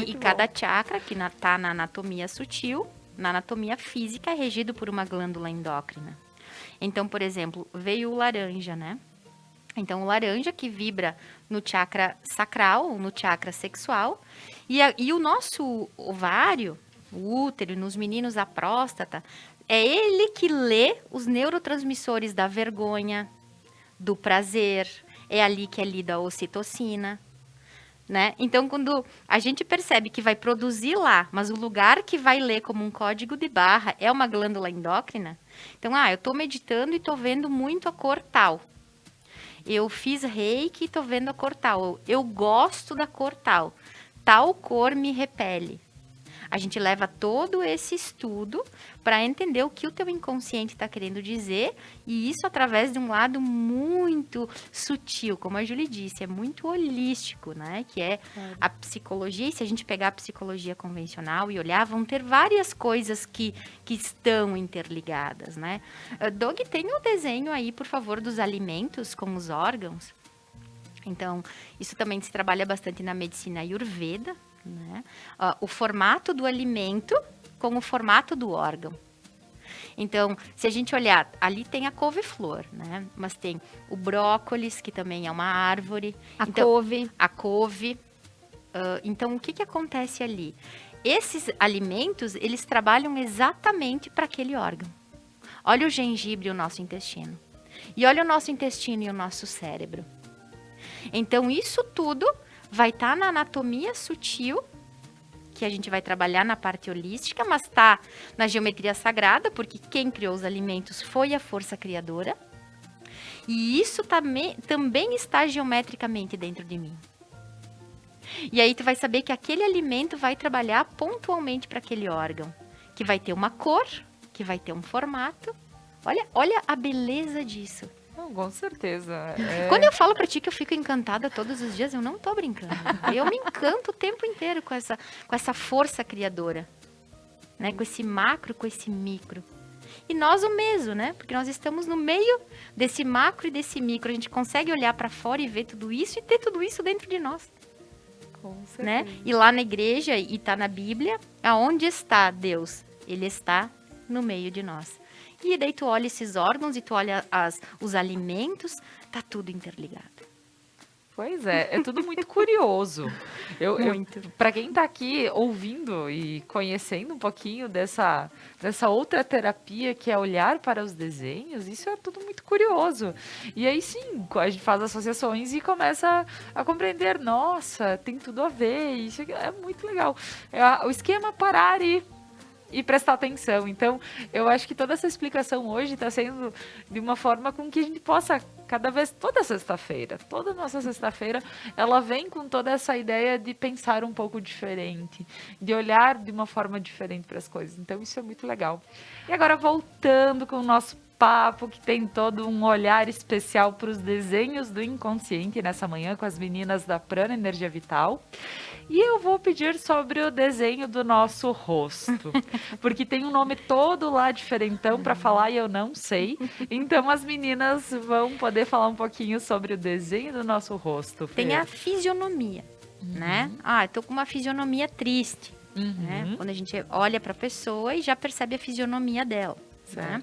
E cada chakra que está na anatomia sutil, na anatomia física, é regido por uma glândula endócrina. Então, por exemplo, veio o laranja, né? Então, o laranja que vibra no chakra sacral, no chakra sexual, e o nosso ovário, o útero, nos meninos a próstata, é ele que lê os neurotransmissores da vergonha, do prazer, é ali que é lida a ocitocina, né? Então, quando a gente percebe que vai produzir lá, mas o lugar que vai ler como um código de barra é uma glândula endócrina, então, eu estou meditando e estou vendo muito a cor tal. Eu fiz reiki e estou vendo a cor tal. Eu gosto da cor tal. Tal cor me repele. A gente leva todo esse estudo para entender o que o teu inconsciente está querendo dizer, e isso através de um lado muito sutil, como a Julie disse, é muito holístico, né? Que é a psicologia. E se a gente pegar a psicologia convencional e olhar, vão ter várias coisas que estão interligadas, né? Doug, tem o desenho aí, por favor, dos alimentos com os órgãos. Então, isso também se trabalha bastante na medicina Ayurveda, né? O formato do alimento com o formato do órgão. Então, se a gente olhar, ali tem a couve-flor, né? Mas tem o brócolis, que também é uma árvore.
A couve.
A couve. Então, o que acontece ali? Esses alimentos, eles trabalham exatamente para aquele órgão. Olha o gengibre e o nosso intestino. E olha o nosso intestino e o nosso cérebro. Então, isso tudo vai estar na anatomia sutil, que a gente vai trabalhar na parte holística, mas está na geometria sagrada, porque quem criou os alimentos foi a força criadora. E isso também está geometricamente dentro de mim. E aí tu vai saber que aquele alimento vai trabalhar pontualmente para aquele órgão, que vai ter uma cor, que vai ter um formato. Olha a beleza disso.
Com certeza.
Quando eu falo pra ti que eu fico encantada todos os dias, eu não tô brincando. Eu me encanto o tempo inteiro com essa força criadora, né? Com esse macro, com esse micro. E nós o mesmo, né? Porque nós estamos no meio desse macro e desse micro. A gente consegue olhar para fora e ver tudo isso e ter tudo isso dentro de nós.
Com certeza.
Né? E lá na igreja, e tá na Bíblia, aonde está Deus? Ele está no meio de nós. E daí tu olha esses órgãos e tu olha os alimentos, tá tudo interligado.
Pois é tudo muito curioso.
Muito.
Para quem está aqui ouvindo e conhecendo um pouquinho dessa outra terapia que é olhar para os desenhos, isso é tudo muito curioso. E aí sim, a gente faz associações e começa a compreender, nossa, tem tudo a ver, isso é muito legal. O esquema é parar e prestar atenção. Então, eu acho que toda essa explicação hoje está sendo de uma forma com que a gente possa, cada vez, toda sexta-feira, toda nossa sexta-feira, ela vem com toda essa ideia de pensar um pouco diferente, de olhar de uma forma diferente para as coisas. Então, isso é muito legal. E agora, voltando com o nosso papo, que tem todo um olhar especial para os desenhos do inconsciente nessa manhã com as meninas da Prana Energia Vital. E eu vou pedir sobre o desenho do nosso rosto, porque tem um nome todo lá diferentão para falar e eu não sei. Então as meninas vão poder falar um pouquinho sobre o desenho do nosso rosto.
Tem a fisionomia, né? Eu tô com uma fisionomia triste, né? Quando a gente olha para a pessoa e já percebe a fisionomia dela, né?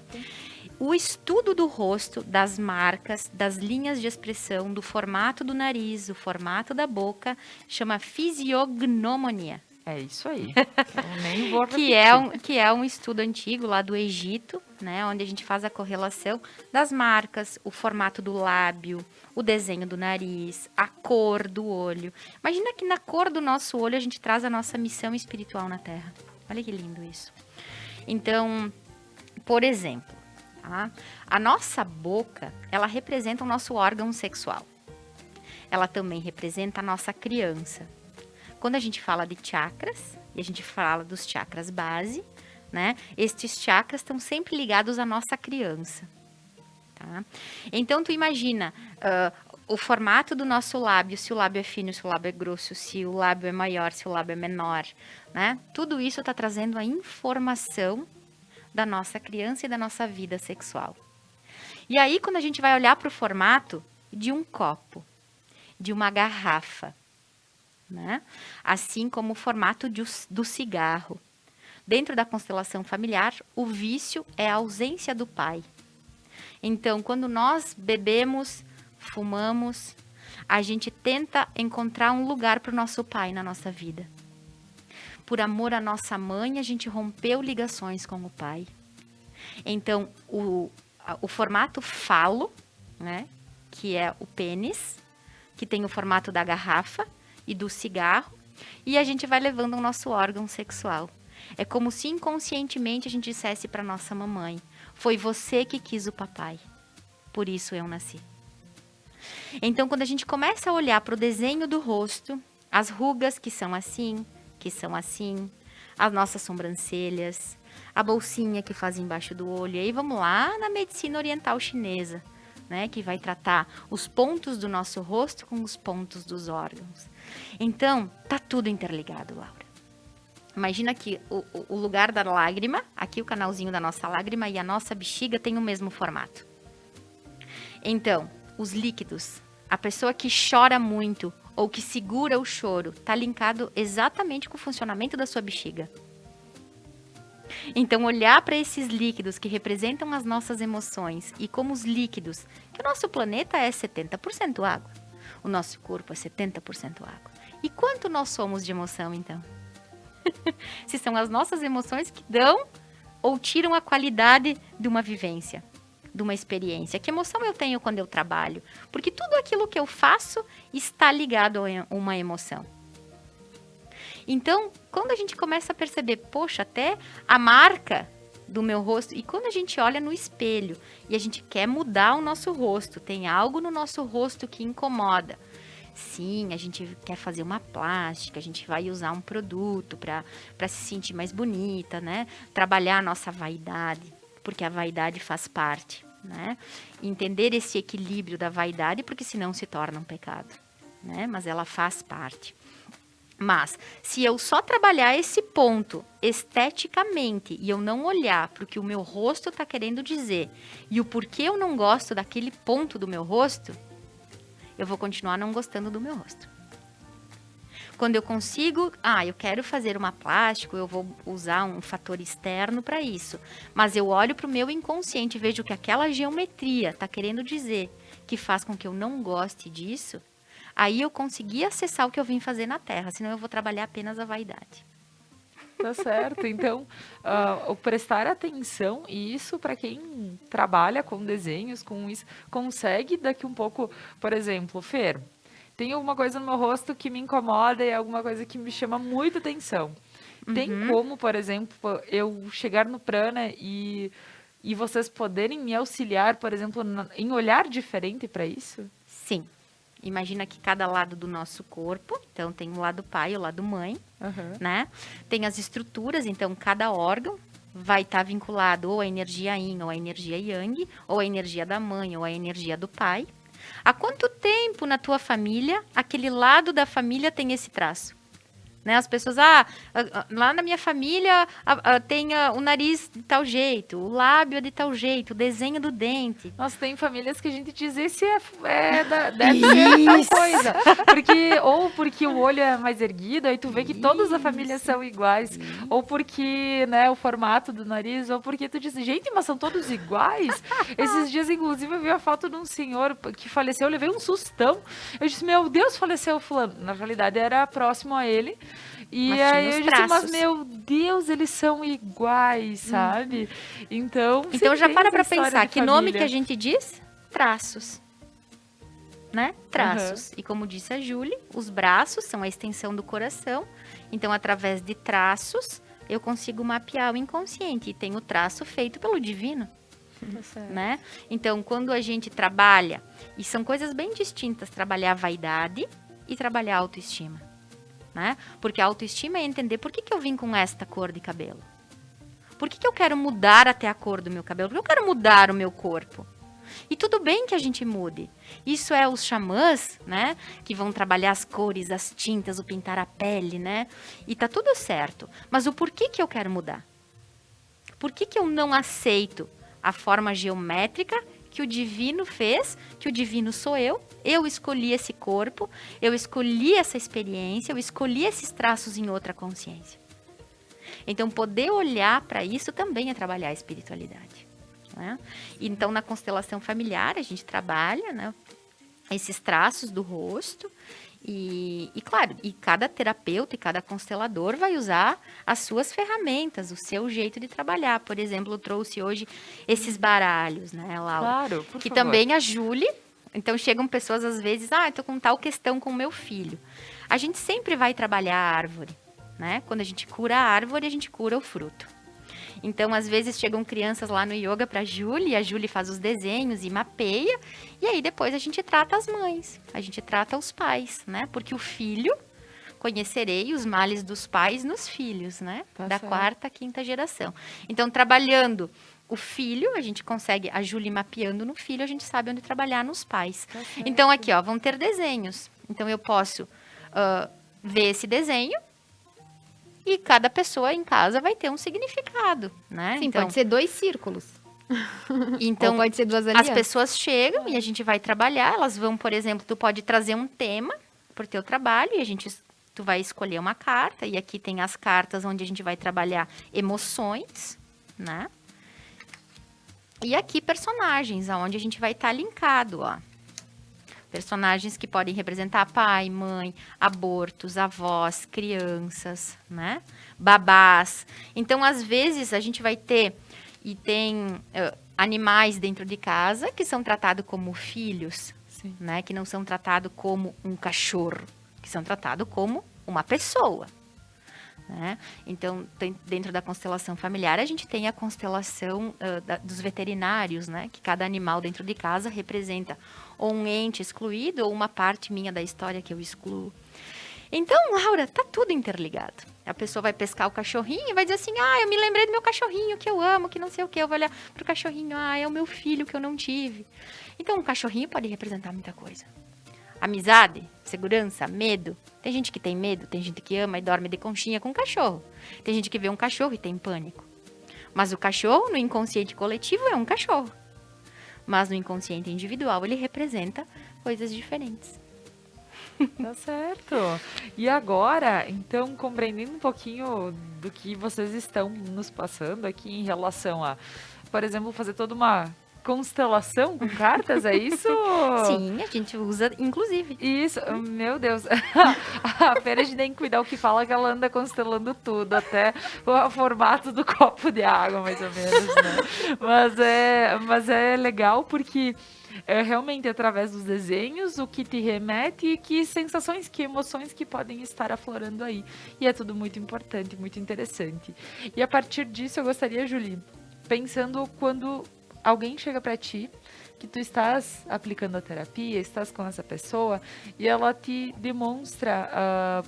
O estudo do rosto, das marcas, das linhas de expressão, do formato do nariz, do formato da boca, chama fisiognomonia.
É isso aí. Eu nem vou repetir.
que é um estudo antigo lá do Egito, né, onde a gente faz a correlação das marcas, o formato do lábio, o desenho do nariz, a cor do olho. Imagina que na cor do nosso olho a gente traz a nossa missão espiritual na Terra. Olha que lindo isso. Então, por exemplo, a nossa boca, ela representa o nosso órgão sexual. Ela também representa a nossa criança. Quando a gente fala de chakras, e a gente fala dos chakras base, né? Estes chakras estão sempre ligados à nossa criança. Tá? Então, tu imagina o formato do nosso lábio, se o lábio é fino, se o lábio é grosso, se o lábio é maior, se o lábio é menor, né? Tudo isso está trazendo a informação da nossa criança e da nossa vida sexual. E aí, quando a gente vai olhar para o formato de um copo, de uma garrafa, né? Assim como o formato do cigarro. Dentro da constelação familiar, o vício é a ausência do pai. Então, quando nós bebemos, fumamos, a gente tenta encontrar um lugar para o nosso pai na nossa vida. Por amor à nossa mãe, a gente rompeu ligações com o pai. Então, o formato falo, né, que é o pênis, que tem o formato da garrafa e do cigarro, e a gente vai levando o nosso órgão sexual. É como se inconscientemente a gente dissesse para nossa mamãe: foi você que quis o papai, por isso eu nasci. Então, quando a gente começa a olhar para o desenho do rosto, as rugas que são assim, as nossas sobrancelhas, a bolsinha que faz embaixo do olho, e aí vamos lá na medicina oriental chinesa, né, que vai tratar os pontos do nosso rosto com os pontos dos órgãos. Então, tá tudo interligado, Laura. Imagina que o lugar da lágrima, aqui o canalzinho da nossa lágrima e a nossa bexiga tem o mesmo formato. Então, os líquidos, a pessoa que chora muito ou que segura o choro, está linkado exatamente com o funcionamento da sua bexiga. Então, olhar para esses líquidos que representam as nossas emoções e como os líquidos, que o nosso planeta é 70% água, o nosso corpo é 70% água. E quanto nós somos de emoção, então? Se são as nossas emoções que dão ou tiram a qualidade de uma vivência, de uma experiência. Que emoção eu tenho quando eu trabalho? Porque tudo aquilo que eu faço está ligado a uma emoção. Então, quando a gente começa a perceber, poxa, até a marca do meu rosto, e quando a gente olha no espelho e a gente quer mudar o nosso rosto, tem algo no nosso rosto que incomoda. Sim, a gente quer fazer uma plástica, a gente vai usar um produto para se sentir mais bonita, né? Trabalhar a nossa vaidade, porque a vaidade faz parte, né? Entender esse equilíbrio da vaidade, porque senão se torna um pecado, né? Mas ela faz parte. Mas, se eu só trabalhar esse ponto esteticamente e eu não olhar para o que o meu rosto está querendo dizer e o porquê eu não gosto daquele ponto do meu rosto, eu vou continuar não gostando do meu rosto. Quando eu consigo, eu quero fazer uma plástica, eu vou usar um fator externo para isso. Mas eu olho para o meu inconsciente e vejo que aquela geometria está querendo dizer que faz com que eu não goste disso, aí eu consegui acessar o que eu vim fazer na Terra, senão eu vou trabalhar apenas a vaidade.
Tá certo. Então, o prestar atenção, e isso para quem trabalha com desenhos, com isso, consegue daqui um pouco, por exemplo, Fer, tem alguma coisa no meu rosto que me incomoda e alguma coisa que me chama muita atenção. Tem como, por exemplo, eu chegar no Prana e vocês poderem me auxiliar, por exemplo, em olhar diferente para isso?
Sim. Imagina que cada lado do nosso corpo, então tem o lado pai e o lado mãe, né? Tem as estruturas, então cada órgão vai estar vinculado ou à energia yin, ou à energia yang, ou à energia da mãe, ou à energia do pai. Há quanto tempo na tua família, aquele lado da família tem esse traço? Né? As pessoas, lá na minha família tem o nariz de tal jeito, o lábio é de tal jeito, o desenho do dente.
Nossa, tem famílias que a gente diz, esse deve ser tal coisa. Porque o olho é mais erguido, aí tu vê que todas as famílias são iguais. Ou porque, né, o formato do nariz, ou porque tu diz, gente, mas são todos iguais? Esses dias, inclusive, eu vi a foto de um senhor que faleceu, eu levei um sustão. Eu disse, meu Deus, faleceu fulano. Na realidade, era próximo a ele. E
mas
aí eu disse, mas meu Deus, eles são iguais, sabe? Então
já para pensar, que nome que a gente diz? Traços. Né? Traços. E como disse a Julie, os braços são a extensão do coração. Então, através de traços, eu consigo mapear o inconsciente. E tem o traço feito pelo divino. Né? Então, quando a gente trabalha, e são coisas bem distintas, trabalhar a vaidade e trabalhar a autoestima. Né? Porque a autoestima é entender por que eu vim com esta cor de cabelo. Por que eu quero mudar até a cor do meu cabelo? Porque eu quero mudar o meu corpo. E tudo bem que a gente mude. Isso é os xamãs, né? Que vão trabalhar as cores, as tintas, o pintar a pele, né? E tá tudo certo. Mas o porquê que eu quero mudar? Por que eu não aceito a forma geométrica que o divino fez, que o divino sou eu escolhi esse corpo, eu escolhi essa experiência, eu escolhi esses traços em outra consciência. Então, poder olhar para isso também é trabalhar a espiritualidade. né? Então, na constelação familiar, a gente trabalha, né, esses traços do rosto. E claro, e cada terapeuta e cada constelador vai usar as suas ferramentas, o seu jeito de trabalhar. Por exemplo, eu trouxe hoje esses baralhos, né, Laura?
Claro, por
que
favor.
também a Júlia. Então, chegam pessoas às vezes, eu tô com tal questão com o meu filho. A gente sempre vai trabalhar a árvore, né? Quando a gente cura a árvore, a gente cura o fruto. Então, às vezes, chegam crianças lá no yoga para a Júlia, e a Júlia faz os desenhos e mapeia, e aí depois a gente trata as mães, a gente trata os pais, né? Porque o filho, conhecerei os males dos pais nos filhos, né?
Tá
Da
certo.
4ª, 5ª geração. Então, trabalhando o filho, a gente consegue, a Júlia mapeando no filho, a gente sabe onde trabalhar nos pais.
Tá certo.
Então, aqui, ó, vão ter desenhos. Então, eu posso ver esse desenho, e cada pessoa em casa vai ter um significado, né?
Sim,
então,
pode ser 2 círculos.
então
Ou pode ser 2
as
alianças.
pessoas chegam e a gente vai trabalhar, elas vão, por exemplo, tu pode trazer um tema pro teu trabalho e tu vai escolher uma carta, e aqui tem as cartas onde a gente vai trabalhar emoções, né? E aqui personagens, aonde a gente vai estar linkado, ó. Personagens que podem representar pai, mãe, abortos, avós, crianças, né? Babás. Então, às vezes, a gente vai ter, e tem animais dentro de casa que são tratados como filhos,
Sim.
né? Que não são tratados como um cachorro, que são tratados como uma pessoa. Né? Então, dentro da constelação familiar, a gente tem a constelação dos veterinários, né? Que cada animal dentro de casa representa ou um ente excluído ou uma parte minha da história que eu excluo. Então, Laura, tá tudo interligado. A pessoa vai pescar o cachorrinho e vai dizer assim, eu me lembrei do meu cachorrinho que eu amo, que não sei o que. Eu vou olhar pro cachorrinho, é o meu filho que eu não tive. Então, um cachorrinho pode representar muita coisa. Amizade, segurança, medo. Tem gente que tem medo, tem gente que ama e dorme de conchinha com o cachorro. Tem gente que vê um cachorro e tem pânico. Mas o cachorro, no inconsciente coletivo, é um cachorro. Mas no inconsciente individual, ele representa coisas diferentes.
Tá certo. E agora, então, compreendendo um pouquinho do que vocês estão nos passando aqui em relação a, por exemplo, fazer toda uma constelação com cartas, é isso?
Sim, a gente usa, inclusive.
Isso, meu Deus. A Pera de nem cuidar o que fala, que ela anda constelando tudo, até o formato do copo de água, mais ou menos, né? Mas é legal porque é realmente através dos desenhos o que te remete e que sensações, que emoções que podem estar aflorando aí. E é tudo muito importante, muito interessante. E a partir disso eu gostaria, Julie, pensando quando alguém chega pra ti, que tu estás aplicando a terapia, estás com essa pessoa e ela te demonstra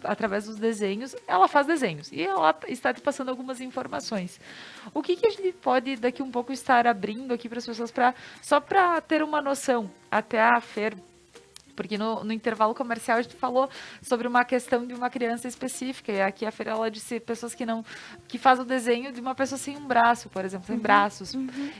através dos desenhos, ela faz desenhos e ela está te passando algumas informações. O que a gente pode daqui um pouco estar abrindo aqui para as pessoas, só para ter uma noção, até a Fer, porque no intervalo comercial a gente falou sobre uma questão de uma criança específica, e aqui a Fer, ela disse pessoas que faz o desenho de uma pessoa sem um braço, por exemplo, sem braços.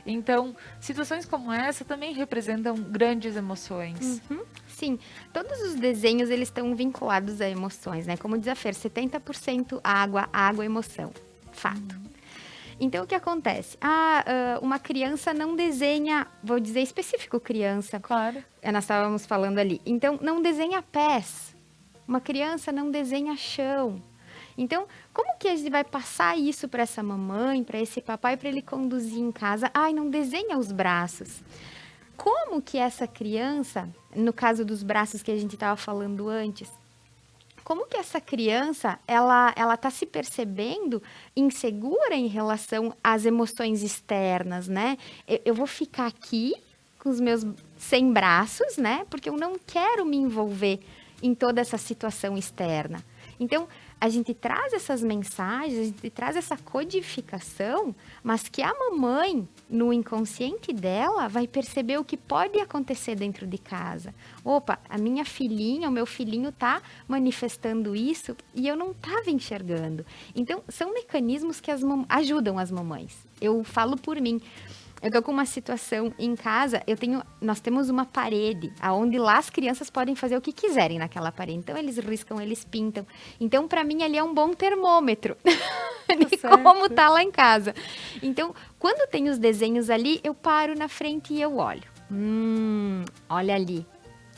Então, situações como essa também representam grandes emoções.
Sim, todos os desenhos, eles estão vinculados a emoções, né? Como diz a Fer, 70% água, emoção. Fato. Então, o que acontece? Uma criança não desenha, vou dizer específico criança.
Claro.
Nós estávamos falando ali. Então, não desenha pés. Uma criança não desenha chão. Então, como que a gente vai passar isso para essa mamãe, para esse papai, para ele conduzir em casa? Não desenha os braços. Como que essa criança, no caso dos braços que a gente estava falando antes, como que essa criança, ela tá se percebendo insegura em relação às emoções externas, né? Eu vou ficar aqui com os meus sem braços, né? Porque eu não quero me envolver em toda essa situação externa. Então, a gente traz essas mensagens, a gente traz essa codificação, mas que a mamãe, no inconsciente dela, vai perceber o que pode acontecer dentro de casa. Opa, a minha filhinha, o meu filhinho tá manifestando isso e eu não estava enxergando. Então, são mecanismos que ajudam as mamães. Eu falo por mim. eu tô com uma situação em casa, nós temos uma parede, onde lá as crianças podem fazer o que quiserem naquela parede. Então, eles riscam, eles pintam. Então, para mim, ali é um bom termômetro de como tá lá em casa. Então, quando tem os desenhos ali, eu paro na frente e eu olho. Olha ali,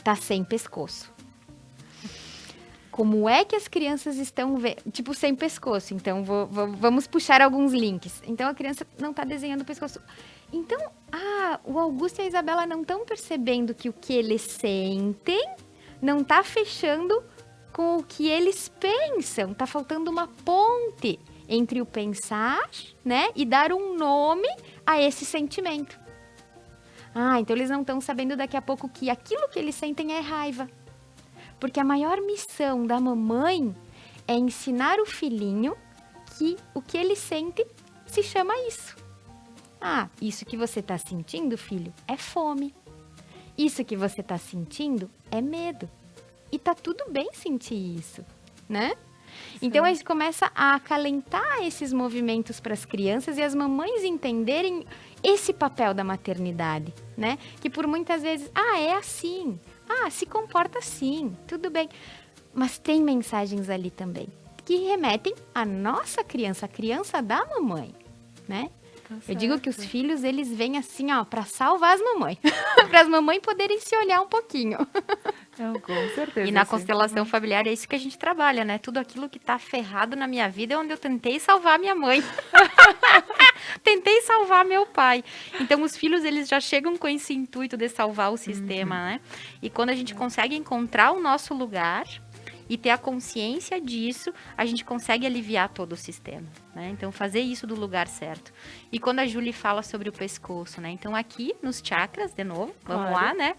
tá sem pescoço. Como é que as crianças estão vendo? Tipo, sem pescoço. Então, vamos puxar alguns links. Então, a criança não está desenhando o pescoço. Então, o Augusto e a Isabela não estão percebendo que o que eles sentem não está fechando com o que eles pensam. Está faltando uma ponte entre o pensar, né? E dar um nome a esse sentimento. Então eles não estão sabendo daqui a pouco que aquilo que eles sentem é raiva. Porque a maior missão da mamãe é ensinar o filhinho que o que ele sente se chama isso. Isso que você está sentindo, filho, é fome. Isso que você está sentindo é medo. E tá tudo bem sentir isso, né? Sim. Então a gente começa a acalentar esses movimentos para as crianças e as mamães entenderem esse papel da maternidade, né? Que por muitas vezes, é assim. Se comporta assim, tudo bem. Mas tem mensagens ali também que remetem à nossa criança, a criança da mamãe, né? Eu digo que os filhos, eles vêm assim, para salvar as mamães. Para as mamães poderem se olhar um pouquinho.
Com certeza.
E na constelação familiar é isso que a gente trabalha, né? Tudo aquilo que tá ferrado na minha vida é onde eu tentei salvar minha mãe. Tentei salvar meu pai. Então, os filhos, eles já chegam com esse intuito de salvar o sistema, né? E quando a gente consegue encontrar o nosso lugar e ter a consciência disso, a gente consegue aliviar todo o sistema, né? Então, fazer isso do lugar certo. E quando a Julie fala sobre o pescoço, né? Então, aqui nos chakras, de novo, vamos lá, né?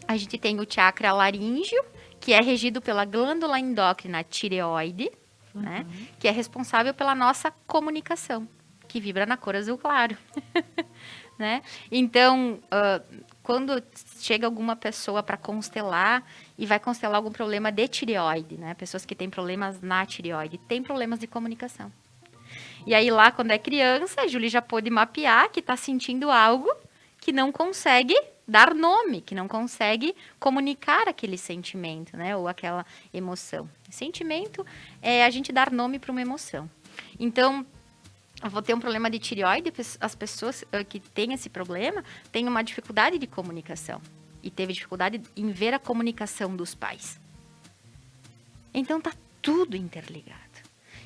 A gente tem o chakra laríngeo, que é regido pela glândula endócrina tireoide, né? Que é responsável pela nossa comunicação, que vibra na cor azul claro, né? Então, quando chega alguma pessoa para constelar e vai constelar algum problema de tireoide, né? Pessoas que têm problemas na tireoide, têm problemas de comunicação. E aí lá, quando é criança, a Julie já pôde mapear que está sentindo algo que não consegue dar nome, que não consegue comunicar aquele sentimento, né? Ou aquela emoção. Sentimento é a gente dar nome para uma emoção. Então, eu vou ter um problema de tireoide, as pessoas que têm esse problema têm uma dificuldade de comunicação. E teve dificuldade em ver a comunicação dos pais. Então, tá tudo interligado.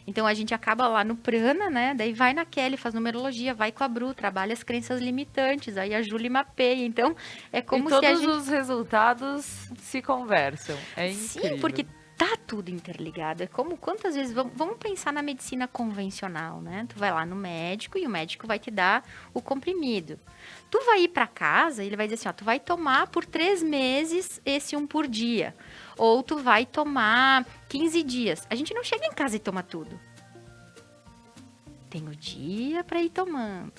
Então, a gente acaba lá no prana, né? Daí vai na Kelly, faz numerologia, vai com a Bru, trabalha as crenças limitantes, aí a Julie mapeia. Então, é como se a gente...
E todos os resultados se conversam. É incrível.
Sim, porque tá tudo interligado. É como quantas vezes... Vamos pensar na medicina convencional, né? Tu vai lá no médico e o médico vai te dar o comprimido. Tu vai ir para casa e ele vai dizer assim, tu vai tomar por 3 meses esse 1 por dia. Ou tu vai tomar 15 dias. A gente não chega em casa e toma tudo. Tem o dia para ir tomando.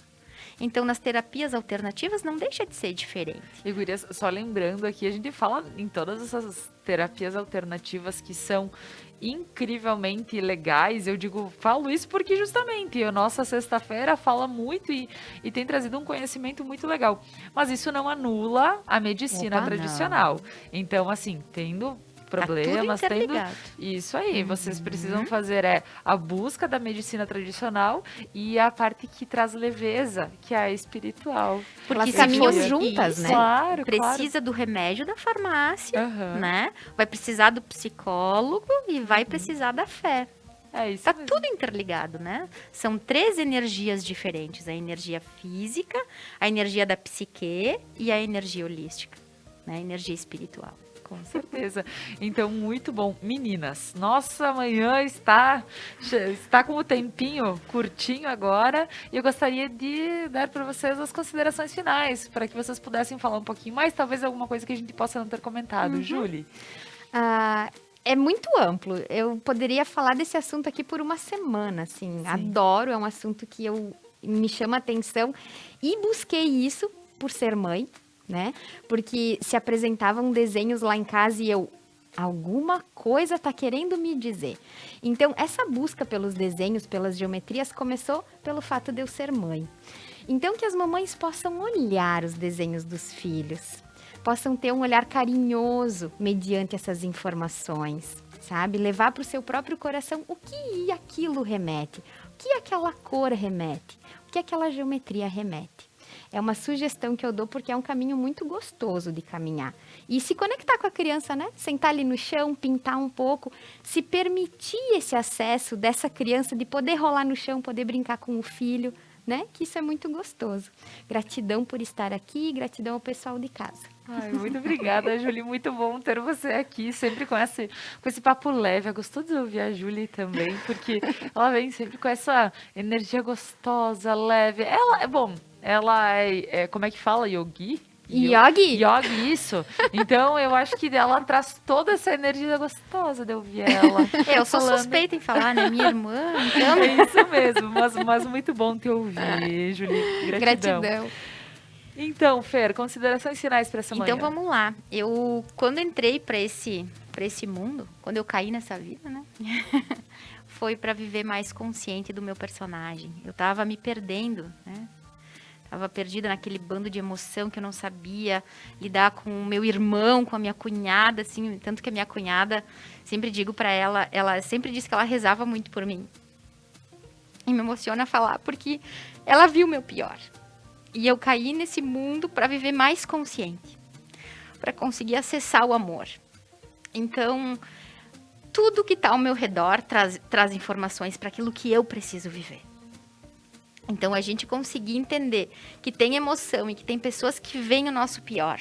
Então, nas terapias alternativas, não deixa de ser diferente.
E, gurias, só lembrando aqui, a gente fala em todas essas terapias alternativas que são incrivelmente legais. Eu falo isso porque justamente a nossa sexta-feira fala muito e tem trazido um conhecimento muito legal. Mas isso não anula a medicina tradicional. Não. Então, assim, tendo problemas, tendo isso aí, vocês precisam fazer a busca da medicina tradicional e a parte que traz leveza, que é a espiritual.
Porque elas caminham juntas, né?
Claro, precisa do remédio da farmácia, né? Vai precisar do psicólogo e vai precisar da fé.
É isso.
Tá tudo interligado, né? São 3 energias diferentes: a energia física, a energia da psique e a energia holística, né? A energia espiritual.
Com certeza. Então, muito bom. Meninas, nossa manhã está com o tempinho curtinho agora e eu gostaria de dar para vocês as considerações finais, para que vocês pudessem falar um pouquinho mais, talvez alguma coisa que a gente possa não ter comentado. Julie?
É muito amplo. Eu poderia falar desse assunto aqui por uma semana, assim. Sim. Adoro, é um assunto que me chama atenção e busquei isso por ser mãe, né? Porque se apresentavam desenhos lá em casa e alguma coisa tá querendo me dizer. Então, essa busca pelos desenhos, pelas geometrias, começou pelo fato de eu ser mãe. Então, que as mamães possam olhar os desenhos dos filhos, possam ter um olhar carinhoso mediante essas informações, sabe? Levar para o seu próprio coração o que aquilo remete, o que aquela cor remete, o que aquela geometria remete. É uma sugestão que eu dou porque é um caminho muito gostoso de caminhar. E se conectar com a criança, né? Sentar ali no chão, pintar um pouco, se permitir esse acesso dessa criança de poder rolar no chão, poder brincar com o filho, né? Que isso é muito gostoso. Gratidão por estar aqui, gratidão ao pessoal de casa.
Ai, muito obrigada, Julie. Muito bom ter você aqui, sempre com esse papo leve. É gostoso de ouvir a Julie também, porque ela vem sempre com essa energia gostosa, leve. Ela é como é que fala? Yogi? Yogi, isso. Então, eu acho que ela traz toda essa energia gostosa de ouvir ela.
Eu sou suspeita em falar, né? Minha irmã, então...
É isso mesmo, mas muito bom te ouvir, Julie. Gratidão. Então, Fer, considerações finais para essa manhã.
Então, vamos lá. Eu, quando entrei para esse mundo, quando eu caí nessa vida, né? Foi para viver mais consciente do meu personagem. Eu tava me perdendo, né? Tava perdida naquele bando de emoção que eu não sabia lidar com o meu irmão, com a minha cunhada, assim, tanto que a minha cunhada, sempre digo para ela sempre disse que ela rezava muito por mim. E me emociona falar porque ela viu o meu pior. E eu caí nesse mundo para viver mais consciente, para conseguir acessar o amor. Então, tudo que está ao meu redor traz informações para aquilo que eu preciso viver. Então, a gente conseguir entender que tem emoção e que tem pessoas que veem o nosso pior.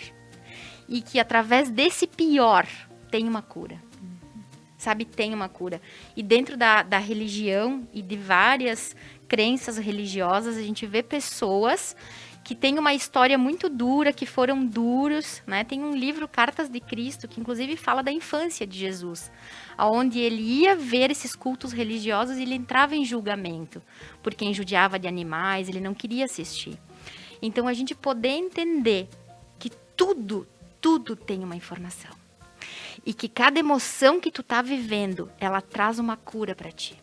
E que através desse pior tem uma cura. Sabe, tem uma cura. E dentro da religião e de várias crenças religiosas, a gente vê pessoas que têm uma história muito dura, que foram duros, né? Tem um livro, Cartas de Cristo, que inclusive fala da infância de Jesus, onde ele ia ver esses cultos religiosos e ele entrava em julgamento por quem judiava de animais, ele não queria assistir. Então, a gente poder entender que tudo tem uma informação. E que cada emoção que tu tá vivendo, ela traz uma cura para ti.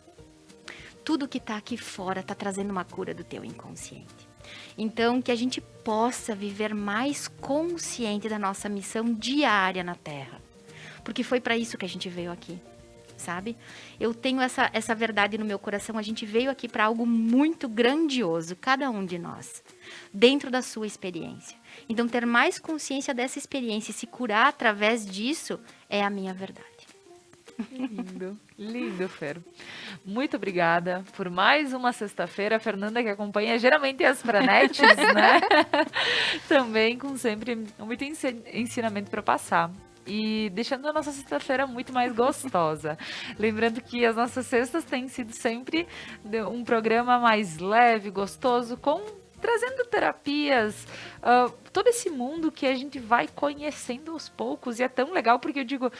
Tudo que tá aqui fora tá trazendo uma cura do teu inconsciente. Então, que a gente possa viver mais consciente da nossa missão diária na Terra. Porque foi para isso que a gente veio aqui, sabe? Eu tenho essa verdade no meu coração. A gente veio aqui para algo muito grandioso, cada um de nós, dentro da sua experiência. Então, ter mais consciência dessa experiência e se curar através disso é a minha verdade.
Lindo, Fer. Muito obrigada por mais uma sexta-feira. A Fernanda que acompanha geralmente as franetes, né? Também com sempre muito ensinamento para passar. E deixando a nossa sexta-feira muito mais gostosa. Lembrando que as nossas sextas têm sido sempre um programa mais leve, gostoso, trazendo terapias, todo esse mundo que a gente vai conhecendo aos poucos. E é tão legal, porque eu digo,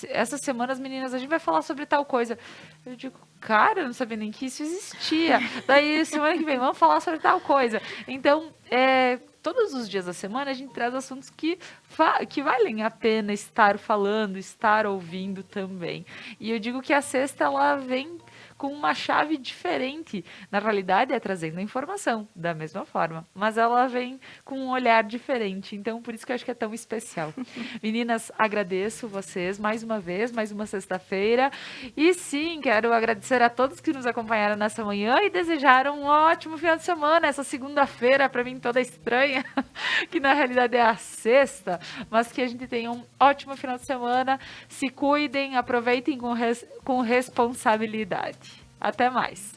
essas semanas, meninas, a gente vai falar sobre tal coisa. Eu digo, cara, eu não sabia nem que isso existia. Daí, semana que vem, vamos falar sobre tal coisa. Então, todos os dias da semana, a gente traz assuntos que valem a pena estar falando, estar ouvindo também. E eu digo que a sexta, ela vem com uma chave diferente. Na realidade, é trazendo a informação da mesma forma, mas ela vem com um olhar diferente. Então, por isso que eu acho que é tão especial. Meninas, agradeço vocês mais uma vez, mais uma sexta-feira. E sim, quero agradecer a todos que nos acompanharam nessa manhã e desejaram um ótimo final de semana. Essa segunda-feira, para mim, toda estranha, que na realidade é a sexta, mas que a gente tenha um ótimo final de semana. Se cuidem, aproveitem com responsabilidade. Até mais.